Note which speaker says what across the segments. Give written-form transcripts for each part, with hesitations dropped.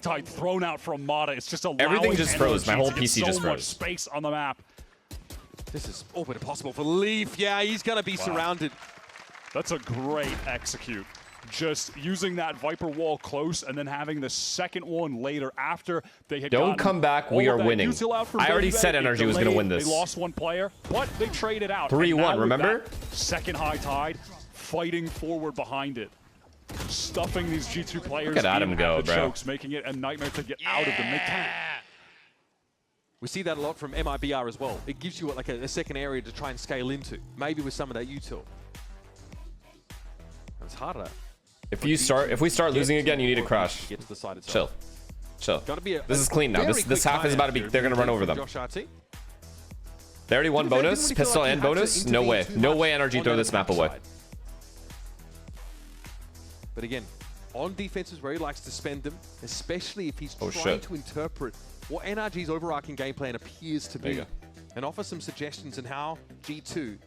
Speaker 1: tide thrown out from Mata. It's just
Speaker 2: everything just froze. My whole PC just
Speaker 1: so much
Speaker 2: froze.
Speaker 1: Space on the map.
Speaker 3: This is all but impossible for Leaf. Yeah, he's going to be surrounded.
Speaker 1: That's a great execute. Just using that Viper wall close and then having the second one later after they had
Speaker 2: Don't come back, we are winning. I already said NRG was going to win this.
Speaker 1: They lost one player, but they traded out.
Speaker 2: 3-1, remember?
Speaker 1: Second high tide, fighting forward behind it. Stuffing these G2 players.
Speaker 2: Look at Adam go, bro.
Speaker 1: Chokes, making it a nightmare to get out of them. They can't.
Speaker 3: We see that a lot from MIBR as well. It gives you like a second area to try and scale into. Maybe with some of that util. It's harder.
Speaker 2: If we start losing again, you need to crash.
Speaker 3: Get to the side itself.
Speaker 2: Chill.
Speaker 3: Gotta be
Speaker 2: This is clean now. This half is about to be. They're gonna run over them. They already won bonus, pistol and bonus. No way. No way NRG throw this map away.
Speaker 3: But again, on defense is where he likes to spend them, especially if he's trying to interpret what NRG's overarching game plan appears to be, and offer some suggestions on how G2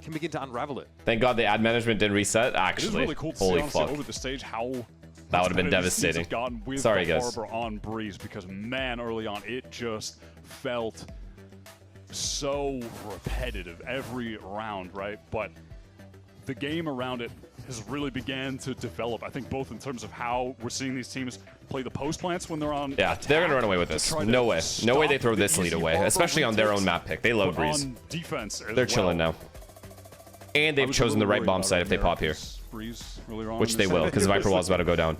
Speaker 3: can begin to unravel it.
Speaker 2: Thank God the ad management didn't reset. Actually,
Speaker 1: it is really cool to
Speaker 2: holy
Speaker 1: see,
Speaker 2: fuck,
Speaker 1: over the stage how
Speaker 2: that would have been devastating. Sorry, guys.
Speaker 1: Harbor on Breeze, because man, early on it just felt so repetitive every round, right? But the game around it has really began to develop. I think both in terms of how we're seeing these teams play the post plants when they're on.
Speaker 2: Yeah, they're gonna run away with this. No way. No way they throw this lead away, especially on their own map pick. They love Breeze.
Speaker 1: On defense,
Speaker 2: they're chilling now. And they've chosen the right bomb site if they pop here. Which they will, because Viper Wall's about to go down.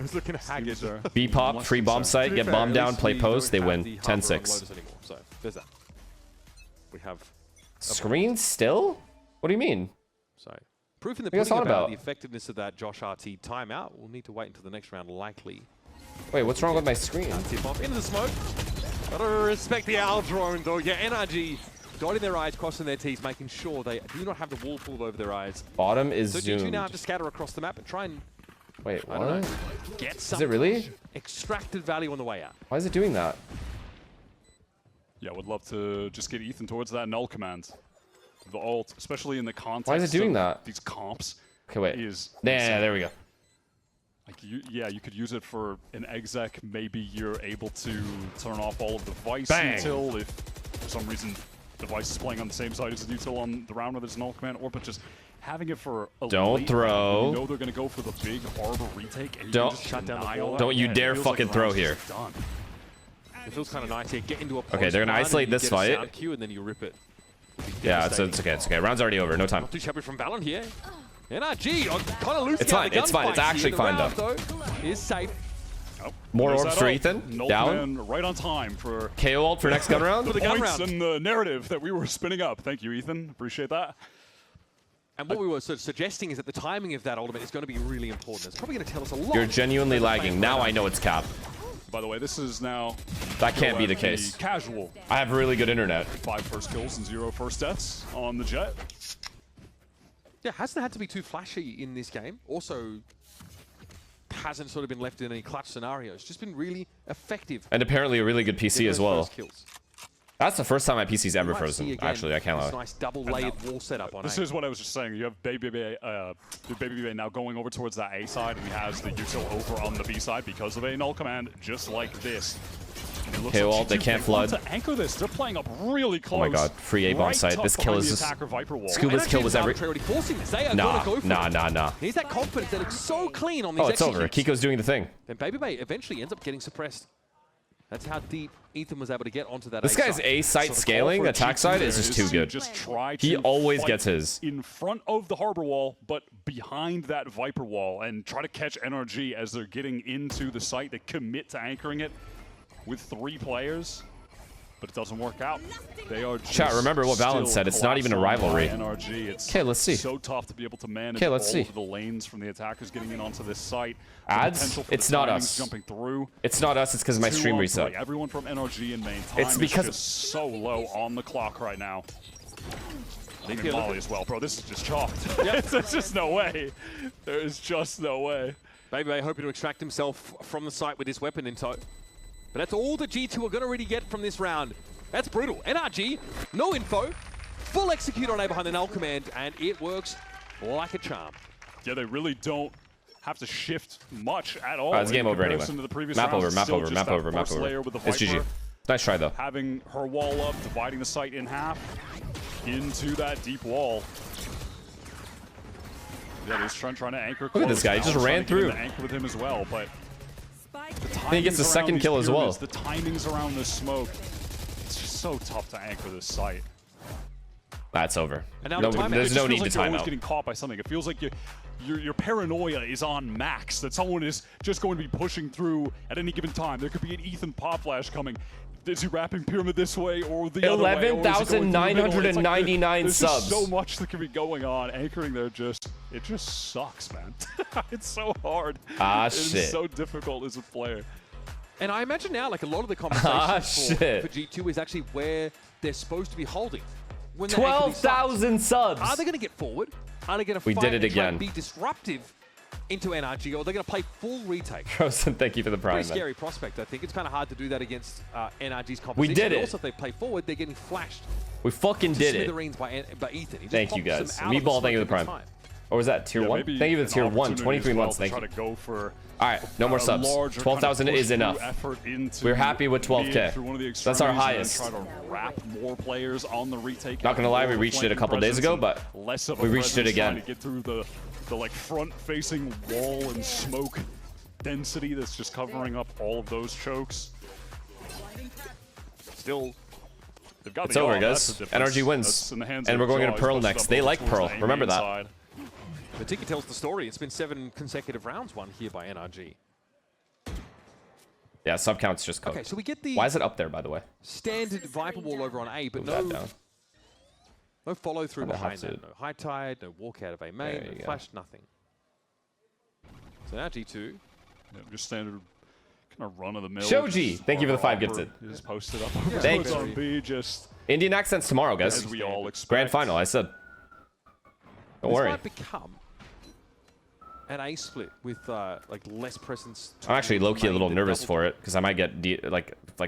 Speaker 2: B pop, free bomb site, get bomb down, play post, they win. 10-6.
Speaker 3: So there's that. We have
Speaker 2: screen still? What do you mean?
Speaker 3: So proof in the pudding about the effectiveness of that Josh RT timeout. We'll need to wait until the next round, likely.
Speaker 2: Wait, what's wrong with my screen?
Speaker 3: Tip off into the smoke. Gotta respect the owl drone, though. Yeah, NRG dotting their eyes, crossing their T's, making sure they do not have the wall pulled over their eyes.
Speaker 2: Bottom is
Speaker 3: so
Speaker 2: zoomed.
Speaker 3: So G2 now have to scatter across the map and try and
Speaker 2: wait, what?
Speaker 3: I don't know, get some
Speaker 2: is it really?
Speaker 3: extracted value on the way out.
Speaker 2: Why is it doing that?
Speaker 1: Yeah, would love to just get Ethan towards that null command. The ult, especially in the context.
Speaker 2: Why is it doing that?
Speaker 1: These comps.
Speaker 2: Okay, wait.
Speaker 1: Is
Speaker 2: yeah, there we go.
Speaker 1: Like you could use it for an exec. Maybe you're able to turn off all of the Vice util if for some reason the Vice is playing on the same side as the util on the round where there's null command, or but just having it for a
Speaker 2: don't throw.
Speaker 1: You know they're gonna go for the big harbor retake. And
Speaker 2: don't
Speaker 1: you just shut down the wall.
Speaker 2: Don't you dare fucking throw here.
Speaker 3: It feels kind of nice here. Get into a
Speaker 2: okay, they're gonna isolate this fight.
Speaker 3: Q and then you rip it.
Speaker 2: Yeah, it's okay. It's okay. Round's already over. No time.
Speaker 3: Not too shabby from VALORANT here. NRG kind of losing.
Speaker 2: It's fine. It's fine. It's actually fine though.
Speaker 3: Is safe.
Speaker 1: Oh,
Speaker 2: more orbs for Ethan. Down.
Speaker 1: Right on time for
Speaker 2: KO ult for next gun round.
Speaker 3: For the gun round.
Speaker 1: And the narrative that we were spinning up. Thank you, Ethan. Appreciate that.
Speaker 3: And what we were sort of suggesting is that the timing of that ultimate is going to be really important. It's probably going to tell us a lot.
Speaker 2: You're genuinely lagging. Now I know it's cap.
Speaker 1: By the way, this is now...
Speaker 2: That can't be the case.
Speaker 1: Casual.
Speaker 2: I have really good internet.
Speaker 1: 5 first kills and 0 first deaths on the Jet.
Speaker 3: Yeah, hasn't had to be too flashy in this game. Also, hasn't sort of been left in any clutch scenarios. Just been really effective.
Speaker 2: And apparently a really good PC as well. That's the first time my PC's ever frozen.
Speaker 3: Again,
Speaker 2: actually, I can't lie.
Speaker 3: Nice double-layered wall setup on
Speaker 1: This is what I was just saying. You have Baby Bay now going over towards that A side, and he has the util over on the B side because of a null command, just like this.
Speaker 2: Okay, well, they can't flood.
Speaker 1: To anchor this, they're playing up really close.
Speaker 2: Oh my god, free A bomb site. This kill is just... Scuba's kill was every... Nah.
Speaker 3: He's that confidence that looks so clean on these
Speaker 2: it's over. Kiko's doing the thing.
Speaker 3: Then Baby Bay eventually ends up getting suppressed. That's how deep Ethan was able to get onto that.
Speaker 2: This guy's A site scaling, attack side, is just too good. He always gets his.
Speaker 1: In front of the harbor wall, but behind that Viper wall, and try to catch NRG as they're getting into the site. They commit to anchoring it with 3 players, but it doesn't work out. They are just
Speaker 2: chat, remember what VALORANT said, it's not even a rivalry.
Speaker 1: Okay,
Speaker 2: let's see.
Speaker 1: So tough to be able to manage all of the lanes from the attackers getting in onto this site.
Speaker 2: Ads? It's not us.
Speaker 1: Jumping through.
Speaker 2: It's not us, it's because of my stream reset.
Speaker 1: Everyone from NRG in main time
Speaker 2: it's because
Speaker 1: is just so low on the clock right now. I mean, Molly as well, bro. This is just chalked. Yep. There's just no way. There is just no way.
Speaker 3: Baby Bay hoping to extract himself from the site with his weapon in tow. But that's all the G2 are going to really get from this round. That's brutal. NRG, no info, full execute on A behind the null command, and it works like a charm.
Speaker 1: Yeah, they really don't have to shift much at all.
Speaker 2: It's game over anyway. Map over. It's GG. Nice try, though.
Speaker 1: Having her wall up, dividing the site in half into that deep wall. Yeah, he's trying to anchor.
Speaker 2: Look at this guy. He just ran through.
Speaker 1: Anchor with him as well, but
Speaker 2: he gets the second kill as well.
Speaker 1: The timings around this smoke. It's just so tough to anchor this site.
Speaker 2: That's over.
Speaker 1: And now
Speaker 2: there's no need to time out.
Speaker 1: Getting caught by something. It feels like your paranoia is on max. That someone is just going to be pushing through at any given time. There could be an Ethan pop flash coming. Is he wrapping pyramid this way or the other way?
Speaker 2: 11,999 subs.
Speaker 1: There's so much that could be going on. Anchoring there it just sucks, man. It's so hard. It's so difficult as a player.
Speaker 3: And I imagine now, like a lot of the conversation for G2 is actually where they're supposed to be holding.
Speaker 2: 12,000 subs.
Speaker 3: Are they going to get forward? Are they going to fight and try and be disruptive into NRG, or they're going to play full retake?
Speaker 2: Frozen, thank you for the prime.
Speaker 3: Pretty scary prospect, I think. It's kind of hard to do that against NRG's composition.
Speaker 2: We did it.
Speaker 3: Also, if they play forward, they're getting flashed.
Speaker 2: We fucking did it.
Speaker 3: By Ethan.
Speaker 2: Thank you, guys. Meatball, thank you for the prime. Or was that tier 1? Thank you for the tier 1. 23 months, thank you. Alright, no more subs. 12,000 is enough. We're happy with 12k. That's our highest.
Speaker 1: Try to wrap more players on the retake.
Speaker 2: Not gonna lie, we reached it a couple days ago, but we reached it again.
Speaker 1: To get through the like front-facing wall and smoke density that's just covering up all of those chokes. Still, they've got
Speaker 2: it's over, guys. NRG wins, and we're going into Pearl next. They like Pearl. Remember that.
Speaker 3: The ticket tells the story. It's been 7 consecutive rounds won here by NRG.
Speaker 2: Yeah, sub count's just cooked.
Speaker 3: Okay, so we get the.
Speaker 2: Why is it up there, by the way?
Speaker 3: Standard Viper wall over on A, but no follow through behind that. No high tide, no walk out of A main, no flash, nothing. So now G2.
Speaker 1: Yeah, just standard kind of run of the mill.
Speaker 2: Shoji, thank you for the 5 gifted.
Speaker 1: Just posted up.
Speaker 2: Thanks.
Speaker 1: On B, just
Speaker 2: Indian accents tomorrow, guys.
Speaker 1: As we all expect.
Speaker 2: Grand final, I said. Don't worry.
Speaker 3: This might become an A split with like less presence.
Speaker 2: I'm actually low-key a little nervous for it because I might get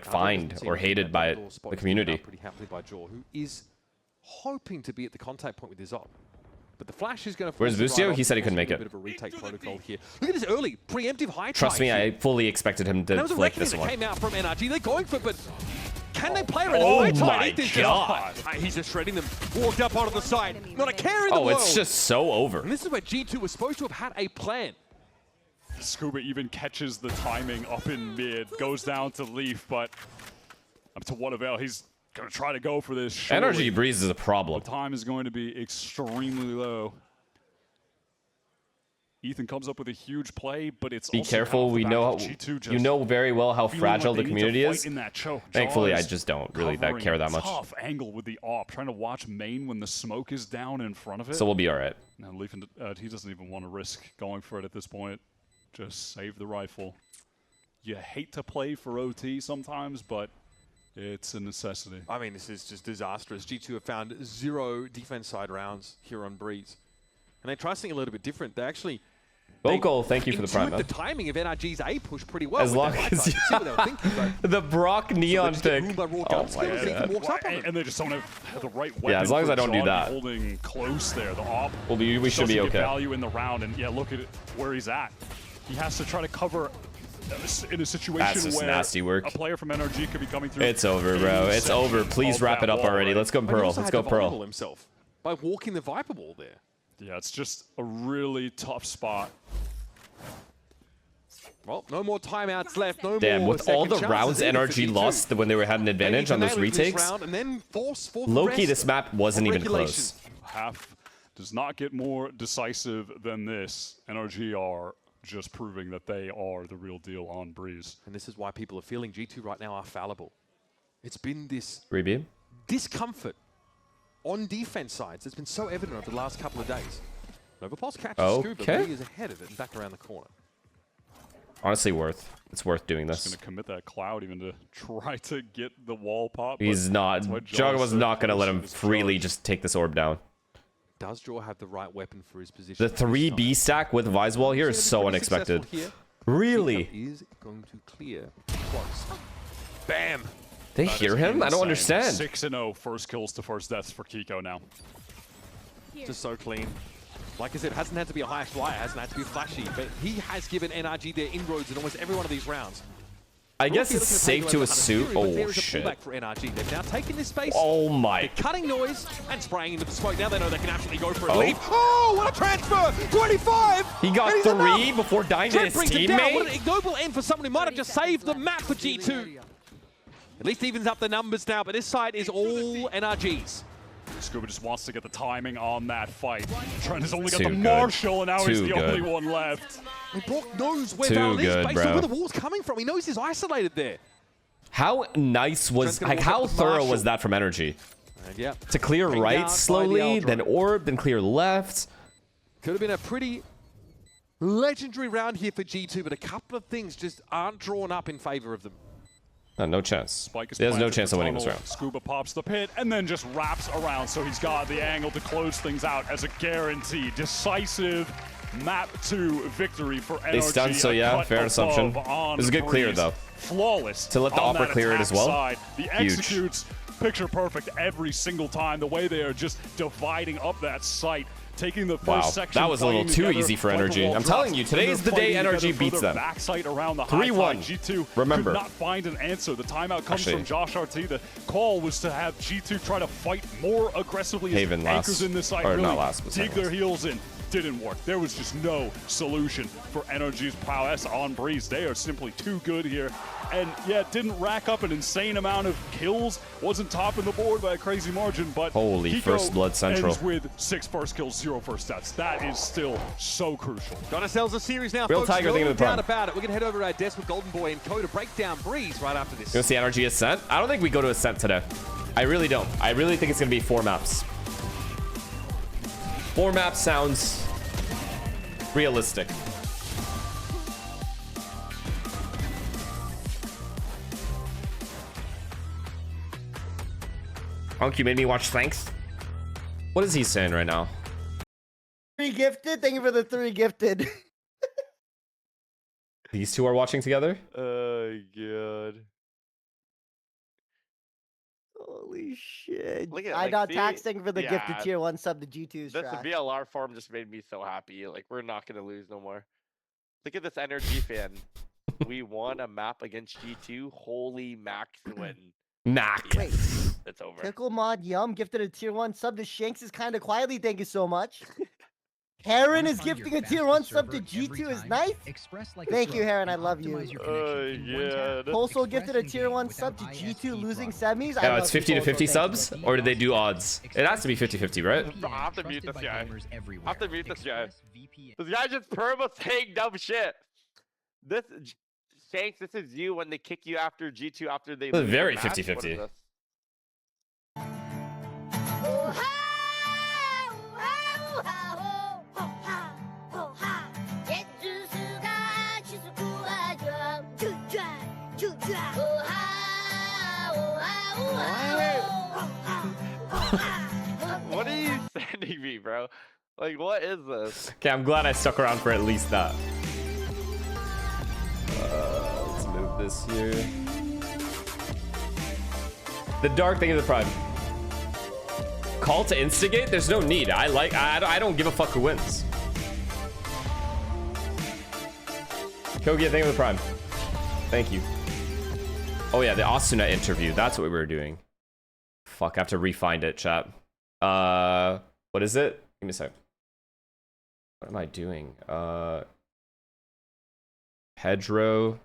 Speaker 2: fined or hated by the community.
Speaker 3: Pretty happily by Jaw, who is hoping to be at the contact point with his op. But the flash is going to.
Speaker 2: Where's Bustio? He said he couldn't make it.
Speaker 3: A bit of a retake protocol here. Look at this early preemptive high.
Speaker 2: Trust me, I fully expected him to flick this one.
Speaker 3: Came out from NRG. They're going for it, but can they play it?
Speaker 2: Oh my god!
Speaker 3: He's just shredding them. Walked up onto the side. Not a care in the world.
Speaker 2: Oh, it's just so over.
Speaker 3: And this is where G2 was supposed to have had a plan.
Speaker 1: Scuba even catches the timing up in mid, goes down to Leaf, but up to what avail? He's going to try to go for this.
Speaker 2: NRG Breeze is a problem.
Speaker 1: The time is going to be extremely low. Ethan comes up with a huge play, but it's
Speaker 2: be careful. We know you know very well how fragile the community is. Thankfully, I just don't really care that much.
Speaker 1: Tough angle with the op, trying to watch main when the smoke is down in front of it.
Speaker 2: So we'll be all right.
Speaker 1: Now Leaf, he doesn't even want to risk going for it at this point. Just save the rifle. You hate to play for OT sometimes, but it's a necessity.
Speaker 3: I mean, this is just disastrous. G2 have found 0 defense side rounds here on Breeze. And they try something a little bit different. They actually...
Speaker 2: Vocal, thank you for the prime.
Speaker 3: The timing of NRG's A push pretty well.
Speaker 2: As long as you the Brock Neon pick.
Speaker 3: Oh my god.
Speaker 1: And they just don't have the right weapon.
Speaker 2: Yeah, as long as I don't do that.
Speaker 1: Holding close there. The op
Speaker 2: we should be okay.
Speaker 1: Value in the round, and yeah, look at where he's at. He has to try to cover in a situation where
Speaker 2: nasty work.
Speaker 1: A player from NRG could be coming through.
Speaker 2: It's over, bro. It's over. Please wrap it up already. Let's go Pearl. Let's go Pearl.
Speaker 3: Himself by walking the Viper wall there.
Speaker 1: Yeah, it's just a really tough spot.
Speaker 3: Well, no more timeouts left. No
Speaker 2: Damn,
Speaker 3: more
Speaker 2: with all the rounds NRG lost when they had an advantage on those retakes, low-key this map wasn't even close.
Speaker 1: Half does not get more decisive than this. NRG are just proving that they are the real deal on Breeze.
Speaker 3: And this is why people are feeling G2 right now are fallible. It's been this discomfort on defense sides. It's been so evident over the last couple of days. Novapulse catches Scuba, but he is ahead of it and back around the corner.
Speaker 2: Honestly, it's worth doing this.
Speaker 1: He's going to commit that cloud even to try to get the wall pop.
Speaker 2: He's not. Jaw was not going to let him freely just take this orb down.
Speaker 3: Does Jaw have the right weapon for his position?
Speaker 2: The 3B stack with Visewall here is so unexpected. Really?
Speaker 3: Is going to clear close. Bam!
Speaker 2: They hear him? I don't understand.
Speaker 1: 6-0 first kills to first deaths for Kiko now.
Speaker 3: Just so clean. Like I said, hasn't had to be a high flyer, hasn't had to be flashy, but he has given NRG their inroads in almost every one of these rounds.
Speaker 2: I guess it's safe to assume. Oh shit!
Speaker 3: For NRG. They've now taken this space.
Speaker 2: Oh my!
Speaker 3: They're cutting noise and spraying into the smoke. Now they know they can absolutely go for a leap. Oh, what a transfer! 25.
Speaker 2: He got 3 before dying to his teammate.
Speaker 3: What an ignoble end for someone who might have just saved the map for G2. At least evens up the numbers now, but this side is all NRGs.
Speaker 1: Scuba just wants to get the timing on that fight. Trent has only got the Marshall, and now he's the only one left.
Speaker 3: And Brock knows where Val is based on where the wall's coming from. He knows he's isolated there.
Speaker 2: How nice was, like, how thorough was that from NRG?
Speaker 3: Yeah.
Speaker 2: To clear right slowly, then orb, then clear left.
Speaker 3: Could have been a pretty legendary round here for G2, but a couple of things just aren't drawn up in favor of them.
Speaker 2: No chance. There's no chance of winning this round.
Speaker 1: Scuba pops the pit and then just wraps around, so he's got the angle to close things out as a guarantee. Decisive map 2 victory for NRG.
Speaker 2: They stunned, so yeah, fair assumption. It was a good clear, though.
Speaker 1: Flawless.
Speaker 2: To let the upper clear it as well.
Speaker 1: Side. The executes picture perfect every single time. The way they are just dividing up that site. Taking the first section,
Speaker 2: that was a little too easy for NRG. I'm telling you, today is the day NRG beats them. 3-1.
Speaker 1: G2
Speaker 2: Remember.
Speaker 1: could not find an answer. The timeout comes from Josh RT. The call was to have G2 try to fight more aggressively.
Speaker 2: Haven
Speaker 1: anchors in this site really
Speaker 2: not last, but
Speaker 1: dig their heels in. Didn't work. There was just no solution for NRG's prowess on Breeze. They are simply too good here. And yeah, didn't rack up an insane amount of kills. Wasn't topping the board by a crazy margin, but
Speaker 2: holy first blood central
Speaker 1: ends with 6 first kills, 0 first deaths. That is still so crucial.
Speaker 3: Got ourselves a series now,
Speaker 2: Real
Speaker 3: folks.
Speaker 2: Tiger thinking of the
Speaker 3: doubt about it. We're gonna head over to our desk with Golden Boy and Co to break down Breeze right after this.
Speaker 2: You want to see NRG Ascent? I don't think we go to Ascent today. I really don't. I really think it's gonna be 4 maps. 4 maps sounds realistic. Hunk, you made me watch Thanks. What is he saying right now?
Speaker 4: 3 gifted? Thank you for the 3 gifted.
Speaker 2: These two are watching together?
Speaker 5: Oh, God.
Speaker 4: Holy shit.
Speaker 5: Look at,
Speaker 4: I got
Speaker 5: like,
Speaker 4: taxing for the gifted tier 1 sub to G2's
Speaker 5: The
Speaker 4: trash.
Speaker 5: VLR form just made me so happy. Like, we're not going to lose no more. Look at this NRG fan. We won a map against G2. Holy max win.
Speaker 2: Mac.
Speaker 5: Yeah,
Speaker 4: Wait.
Speaker 5: it's over.
Speaker 4: Pickle Mod Yum gifted a tier 1 sub to Shanks is kind of quietly. Thank you so much. Heron is gifting a tier 1 sub to G2 is nice. Thank you, Heron. I love you.
Speaker 5: Oh, yeah.
Speaker 4: Postal gifted a tier 1 sub to G2 losing semis.
Speaker 2: Oh, it's 50 to 50 subs? Or did they do odds? It has to be 50-50, right?
Speaker 5: I have to mute this guy. I have to mute this guy. This guy just perma saying dumb shit. This, Shanks, this is you when they kick you after G2 after they lose.
Speaker 2: Very 50-50.
Speaker 5: What are you sending me, bro? Like, what is this?
Speaker 2: Okay, I'm glad I stuck around for at least that. Let's move this here. The dark thing of the prime. Call to instigate? There's no need. I don't give a fuck who wins. Kogi, thing of the prime. Thank you. Oh yeah, the Asuna interview. That's what we were doing. Fuck, I have to re-find it, chat. What is it? Give me a sec. What am I doing? Pedro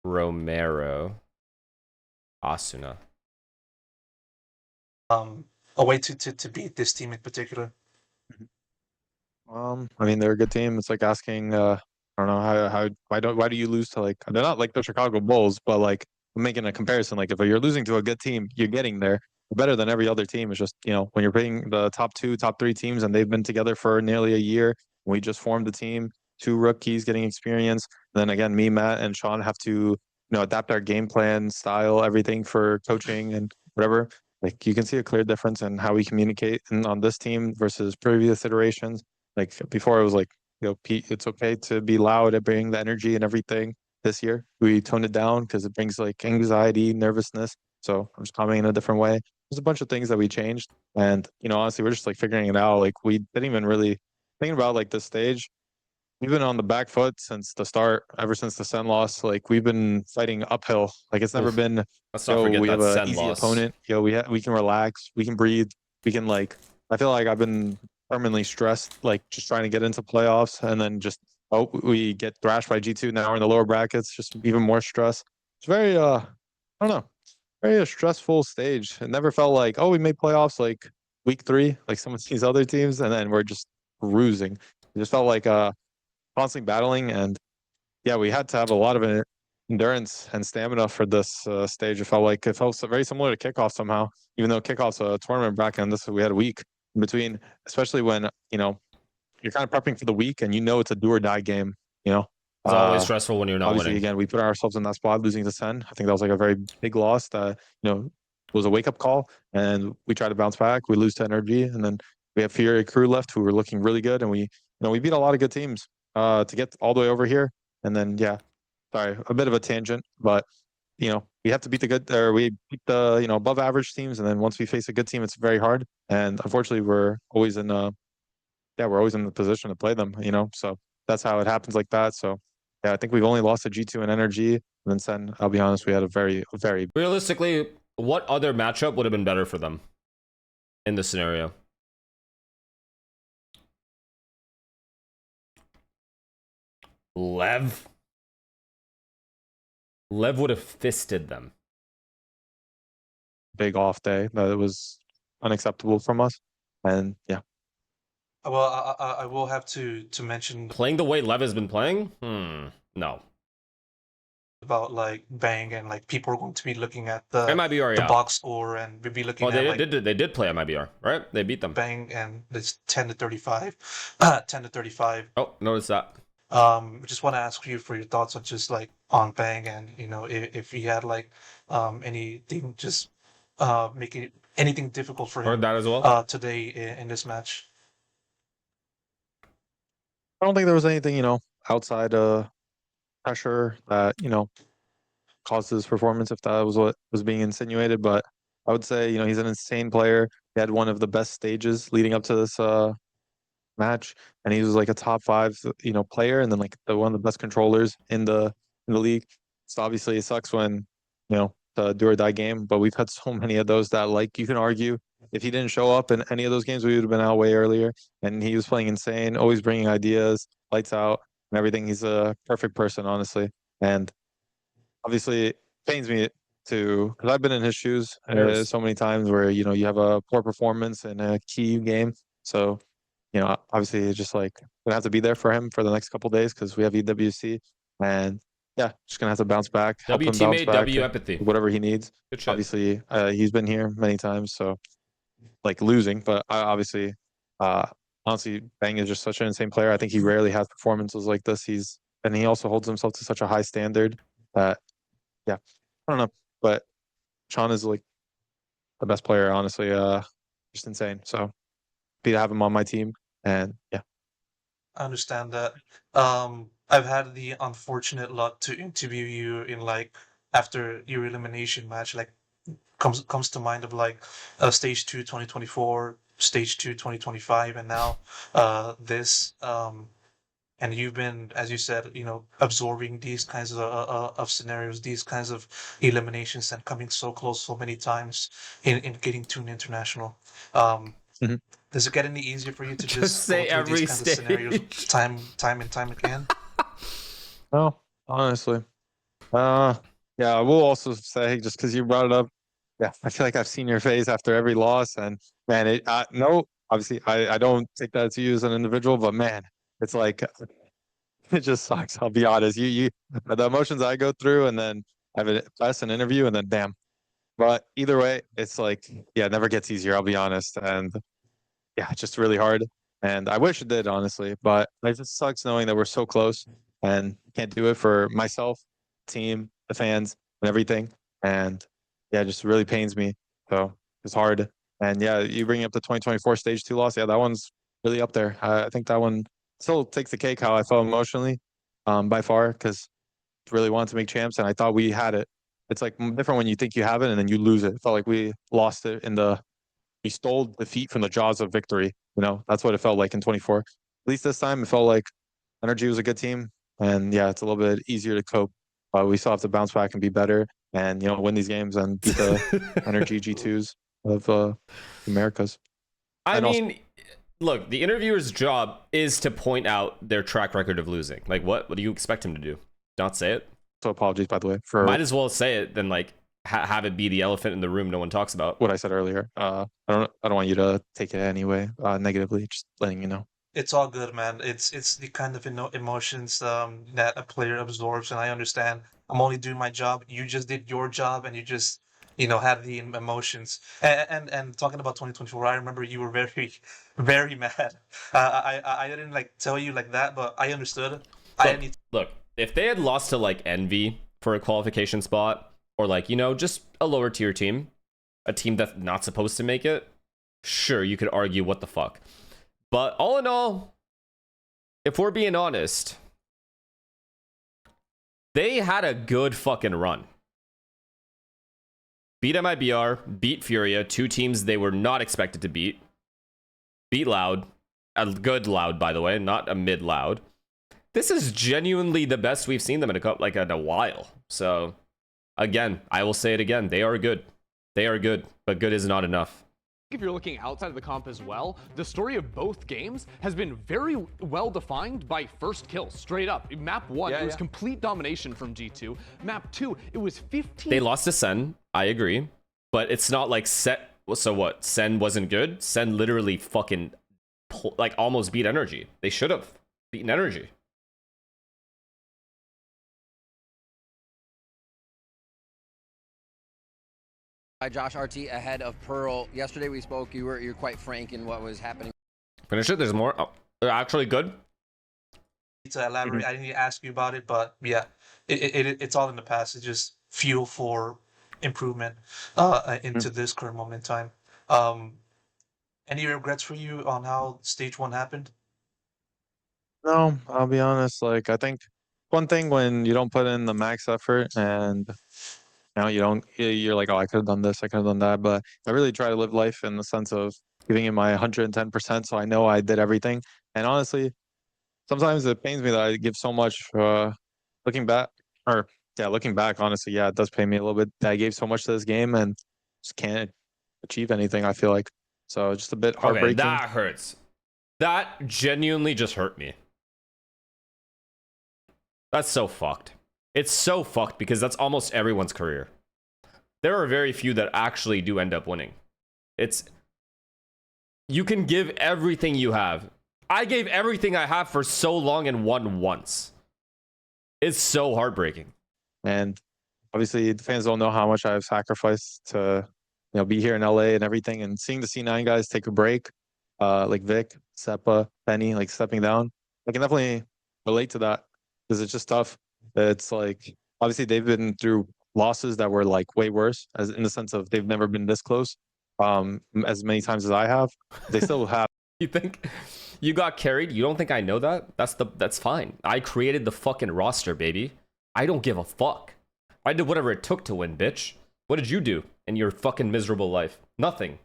Speaker 2: Romero Asuna.
Speaker 6: A way to beat this team in particular.
Speaker 7: I mean, they're a good team. It's like asking, I don't know why do you lose to, like, they're not like the Chicago Bulls, but like making a comparison, like if you're losing to a good team, you're getting there better than every other team. It's just, you know, when you're playing the top 2, top 3 teams and they've been together for nearly a year, we just formed the team, 2 rookies getting experience. And then again, me, Matt, and Sean have to, you know, adapt our game plan, style, everything for coaching and whatever. Like, you can see a clear difference in how we communicate on this team versus previous iterations. Like before, it was like, you know, it's okay to be loud at bringing the energy and everything. This year, we toned it down because it brings like anxiety, nervousness. So I'm just coming in a different way. There's a bunch of things that we changed. And, you know, honestly, we're just like figuring it out. Like we didn't even really thinking about like this stage. We've been on the back foot since the start, ever since the Sen loss. Like we've been fighting uphill. Like it's never been,
Speaker 2: Let's not forget
Speaker 7: we
Speaker 2: that
Speaker 7: have an
Speaker 2: Sen
Speaker 7: easy
Speaker 2: loss.
Speaker 7: opponent. We can relax, we can breathe, we can like, I feel like I've been permanently stressed, like just trying to get into playoffs and then just, we get thrashed by G2. Now we're in the lower brackets, just even more stress. It's very, I don't know, very a stressful stage. It never felt like, oh, we made playoffs like week 3, like some of these other teams, and then we're just cruising. It just felt like constantly battling, and yeah, we had to have a lot of endurance and stamina for this stage. It felt very similar to kickoff somehow, even though kickoff's a tournament back end. We had a week in between, especially when you know you're kind of prepping for the week and you know it's a do or die game. You know,
Speaker 2: It's always stressful when you're not
Speaker 7: obviously,
Speaker 2: winning.
Speaker 7: again, we put ourselves in that spot, losing to Sen. I think that was like a very big loss that, you know, was a wake-up call. And we tried to bounce back. We lose to NRG. And then we have Fury Crew left who were looking really good. And we beat a lot of good teams to get all the way over here. And then, yeah, sorry, a bit of a tangent. But, you know, we have to beat we beat the, you know, above average teams. And then once we face a good team, it's very hard. And unfortunately, we're always in the position to play them, you know. So that's how it happens like that. So yeah, I think we've only lost to G2 and NRG. And then Sen, I'll be honest, we had a very
Speaker 2: Realistically, what other matchup would have been better for them in this scenario? Lev would have fisted them.
Speaker 7: big off day that it was unacceptable from us. And yeah.
Speaker 6: Well, I will have to mention
Speaker 2: Playing the way Lev has been playing? No.
Speaker 6: about like Bang, and like people are going to be looking at the
Speaker 2: MIBR, yeah.
Speaker 6: box score, and we'll be looking
Speaker 2: Well,
Speaker 6: at
Speaker 2: they did play MIBR, right? They beat them.
Speaker 6: Bang, and it's 10-35, 10-35.
Speaker 2: Oh, notice that.
Speaker 6: Just want to ask you for your thoughts on just like on Bang, and you know if you had like anything just making anything difficult for him.
Speaker 2: Heard that as well.
Speaker 6: Today in this match.
Speaker 7: I don't think there was anything, you know, outside pressure that, you know, caused his performance, if that was what was being insinuated. But I would say, you know, he's an insane player. He had one of the best stages leading up to this match, and he was like a top 5, you know, player, and then like one of the best controllers in the league. So obviously it sucks when, you know, the do or die game, but we've had so many of those that, like, you can argue if he didn't show up in any of those games, we would have been out way earlier. And he was playing insane, always bringing ideas, lights out, and everything. He's a perfect person, honestly. And obviously, it pains me because I've been in his shoes so many times where, you know, you have a poor performance in a key game. So, you know, obviously, it's just like gonna have to be there for him for the next couple of days because we have EWC, and yeah, just gonna have to bounce back.
Speaker 2: W teammate, W empathy,
Speaker 7: whatever he needs.
Speaker 2: Good shit.
Speaker 7: Obviously, he's been here many times, so like losing, but obviously, honestly, Bang is just such an insane player. I think he rarely has performances like this. And he also holds himself to such a high standard that, yeah, I don't know, but Sean is like the best player, honestly. Just insane. So happy to have him on my team, and yeah.
Speaker 6: I understand that. I've had the unfortunate luck to interview you in like after your elimination match, like comes to mind of like stage 2 2024, stage 2 2025, and now this and you've been, as you said, you know, absorbing these kinds of scenarios, these kinds of eliminations, and coming so close so many times in getting to an international. Does it get any easier for you to just
Speaker 2: say
Speaker 6: go through
Speaker 2: every
Speaker 6: these kinds of scenarios time and time again?
Speaker 7: No, honestly. Yeah, I will also say, just because you brought it up, yeah, I feel like I've seen your face after every loss, and man, no, obviously, I don't take that to you as an individual, but man, it's like it just sucks. I'll be honest. The emotions I go through, and then I have an interview, and then bam. But either way, it's like, yeah, it never gets easier. I'll be honest, and yeah, it's just really hard. And I wish it did, honestly, but it just sucks knowing that we're so close and can't do it for myself, team, the fans, and everything. And yeah, it just really pains me. So it's hard. And yeah, you bring up the 2024 stage 2 loss. Yeah, that one's really up there. I think that one still takes the cake how I felt emotionally by far, because really wanted to make champs and I thought we had it. it's like different when you think you have it and then you lose it. It felt like we lost it we stole defeat from the jaws of victory. You know, that's what it felt like in 24. At least this time, it felt like NRG was a good team, and yeah, it's a little bit easier to cope. We still have to bounce back and be better, and win these games and beat the NRG G2s of Americas.
Speaker 2: I mean, look, the interviewer's job is to point out their track record of losing. Like, what do you expect him to do? Not say it?
Speaker 7: So apologies, by the way. Might
Speaker 2: as well say it than like have it be the elephant in the room no one talks about.
Speaker 7: What I said earlier. I don't want you to take it anyway negatively. Just letting you know.
Speaker 6: It's all good, man. It's the kind of emotions that a player absorbs, and I understand. I'm only doing my job. You just did your job, and you just had the emotions. And talking about 2024, I remember you were very, very mad. I didn't like tell you like that, but I understood.
Speaker 2: Look, if they had lost to like Envy for a qualification spot, or like just a lower tier team, a team that's not supposed to make it, sure, you could argue what the fuck. But all in all, if we're being honest, they had a good fucking run. Beat MIBR, beat Furia, two teams they were not expected to beat. Beat Loud, a good Loud, by the way, not a mid Loud. This is genuinely the best we've seen them in a while. So, again, I will say it again. They are good. They are good, but good is not enough.
Speaker 8: If you're looking outside of the comp as well, the story of both games has been very well defined by first kills, straight up. Map 1, it was complete domination from G2. Map 2, it was 15.
Speaker 2: They lost to Sen, I agree, but it's not like so what? Sen wasn't good? Sen literally fucking like almost beat NRG. They should have beaten NRG.
Speaker 9: By Josh RT ahead of Pearl. Yesterday we spoke. You're quite frank in what was happening.
Speaker 2: Finish it. There's more. Oh, they're actually good.
Speaker 6: To elaborate, I didn't ask you about it, but yeah, it's all in the past. It's just fuel for improvement into this current moment in time. Any regrets for you on how stage 1 happened?
Speaker 7: No, I'll be honest. Like, I think one thing when you don't put in the max effort and you're like, oh, I could have done this, I could have done that. But I really try to live life in the sense of giving it my 110%. So I know I did everything. And honestly, sometimes it pains me that I give so much looking back, honestly, yeah, it does pain me a little bit that I gave so much to this game and just can't achieve anything, I feel like. So just a bit heartbreaking.
Speaker 2: Okay, that hurts. That genuinely just hurt me. That's so fucked. It's so fucked because that's almost everyone's career. There are very few that actually do end up winning. You can give everything you have. I gave everything I have for so long and won once. It's so heartbreaking. And
Speaker 7: obviously the fans don't know how much I've sacrificed to be here in LA and everything, and seeing the C9 guys take a break, like Vic, Seppa, Penny, like stepping down. I can definitely relate to that because it's just tough. It's like, obviously they've been through losses that were like way worse, as in the sense of they've never been this close as many times as I have. They still have.
Speaker 2: You think you got carried? You don't think I know that? That's fine. I created the fucking roster, baby. I don't give a fuck. I did whatever it took to win, bitch. What did you do in your fucking miserable life? Nothing.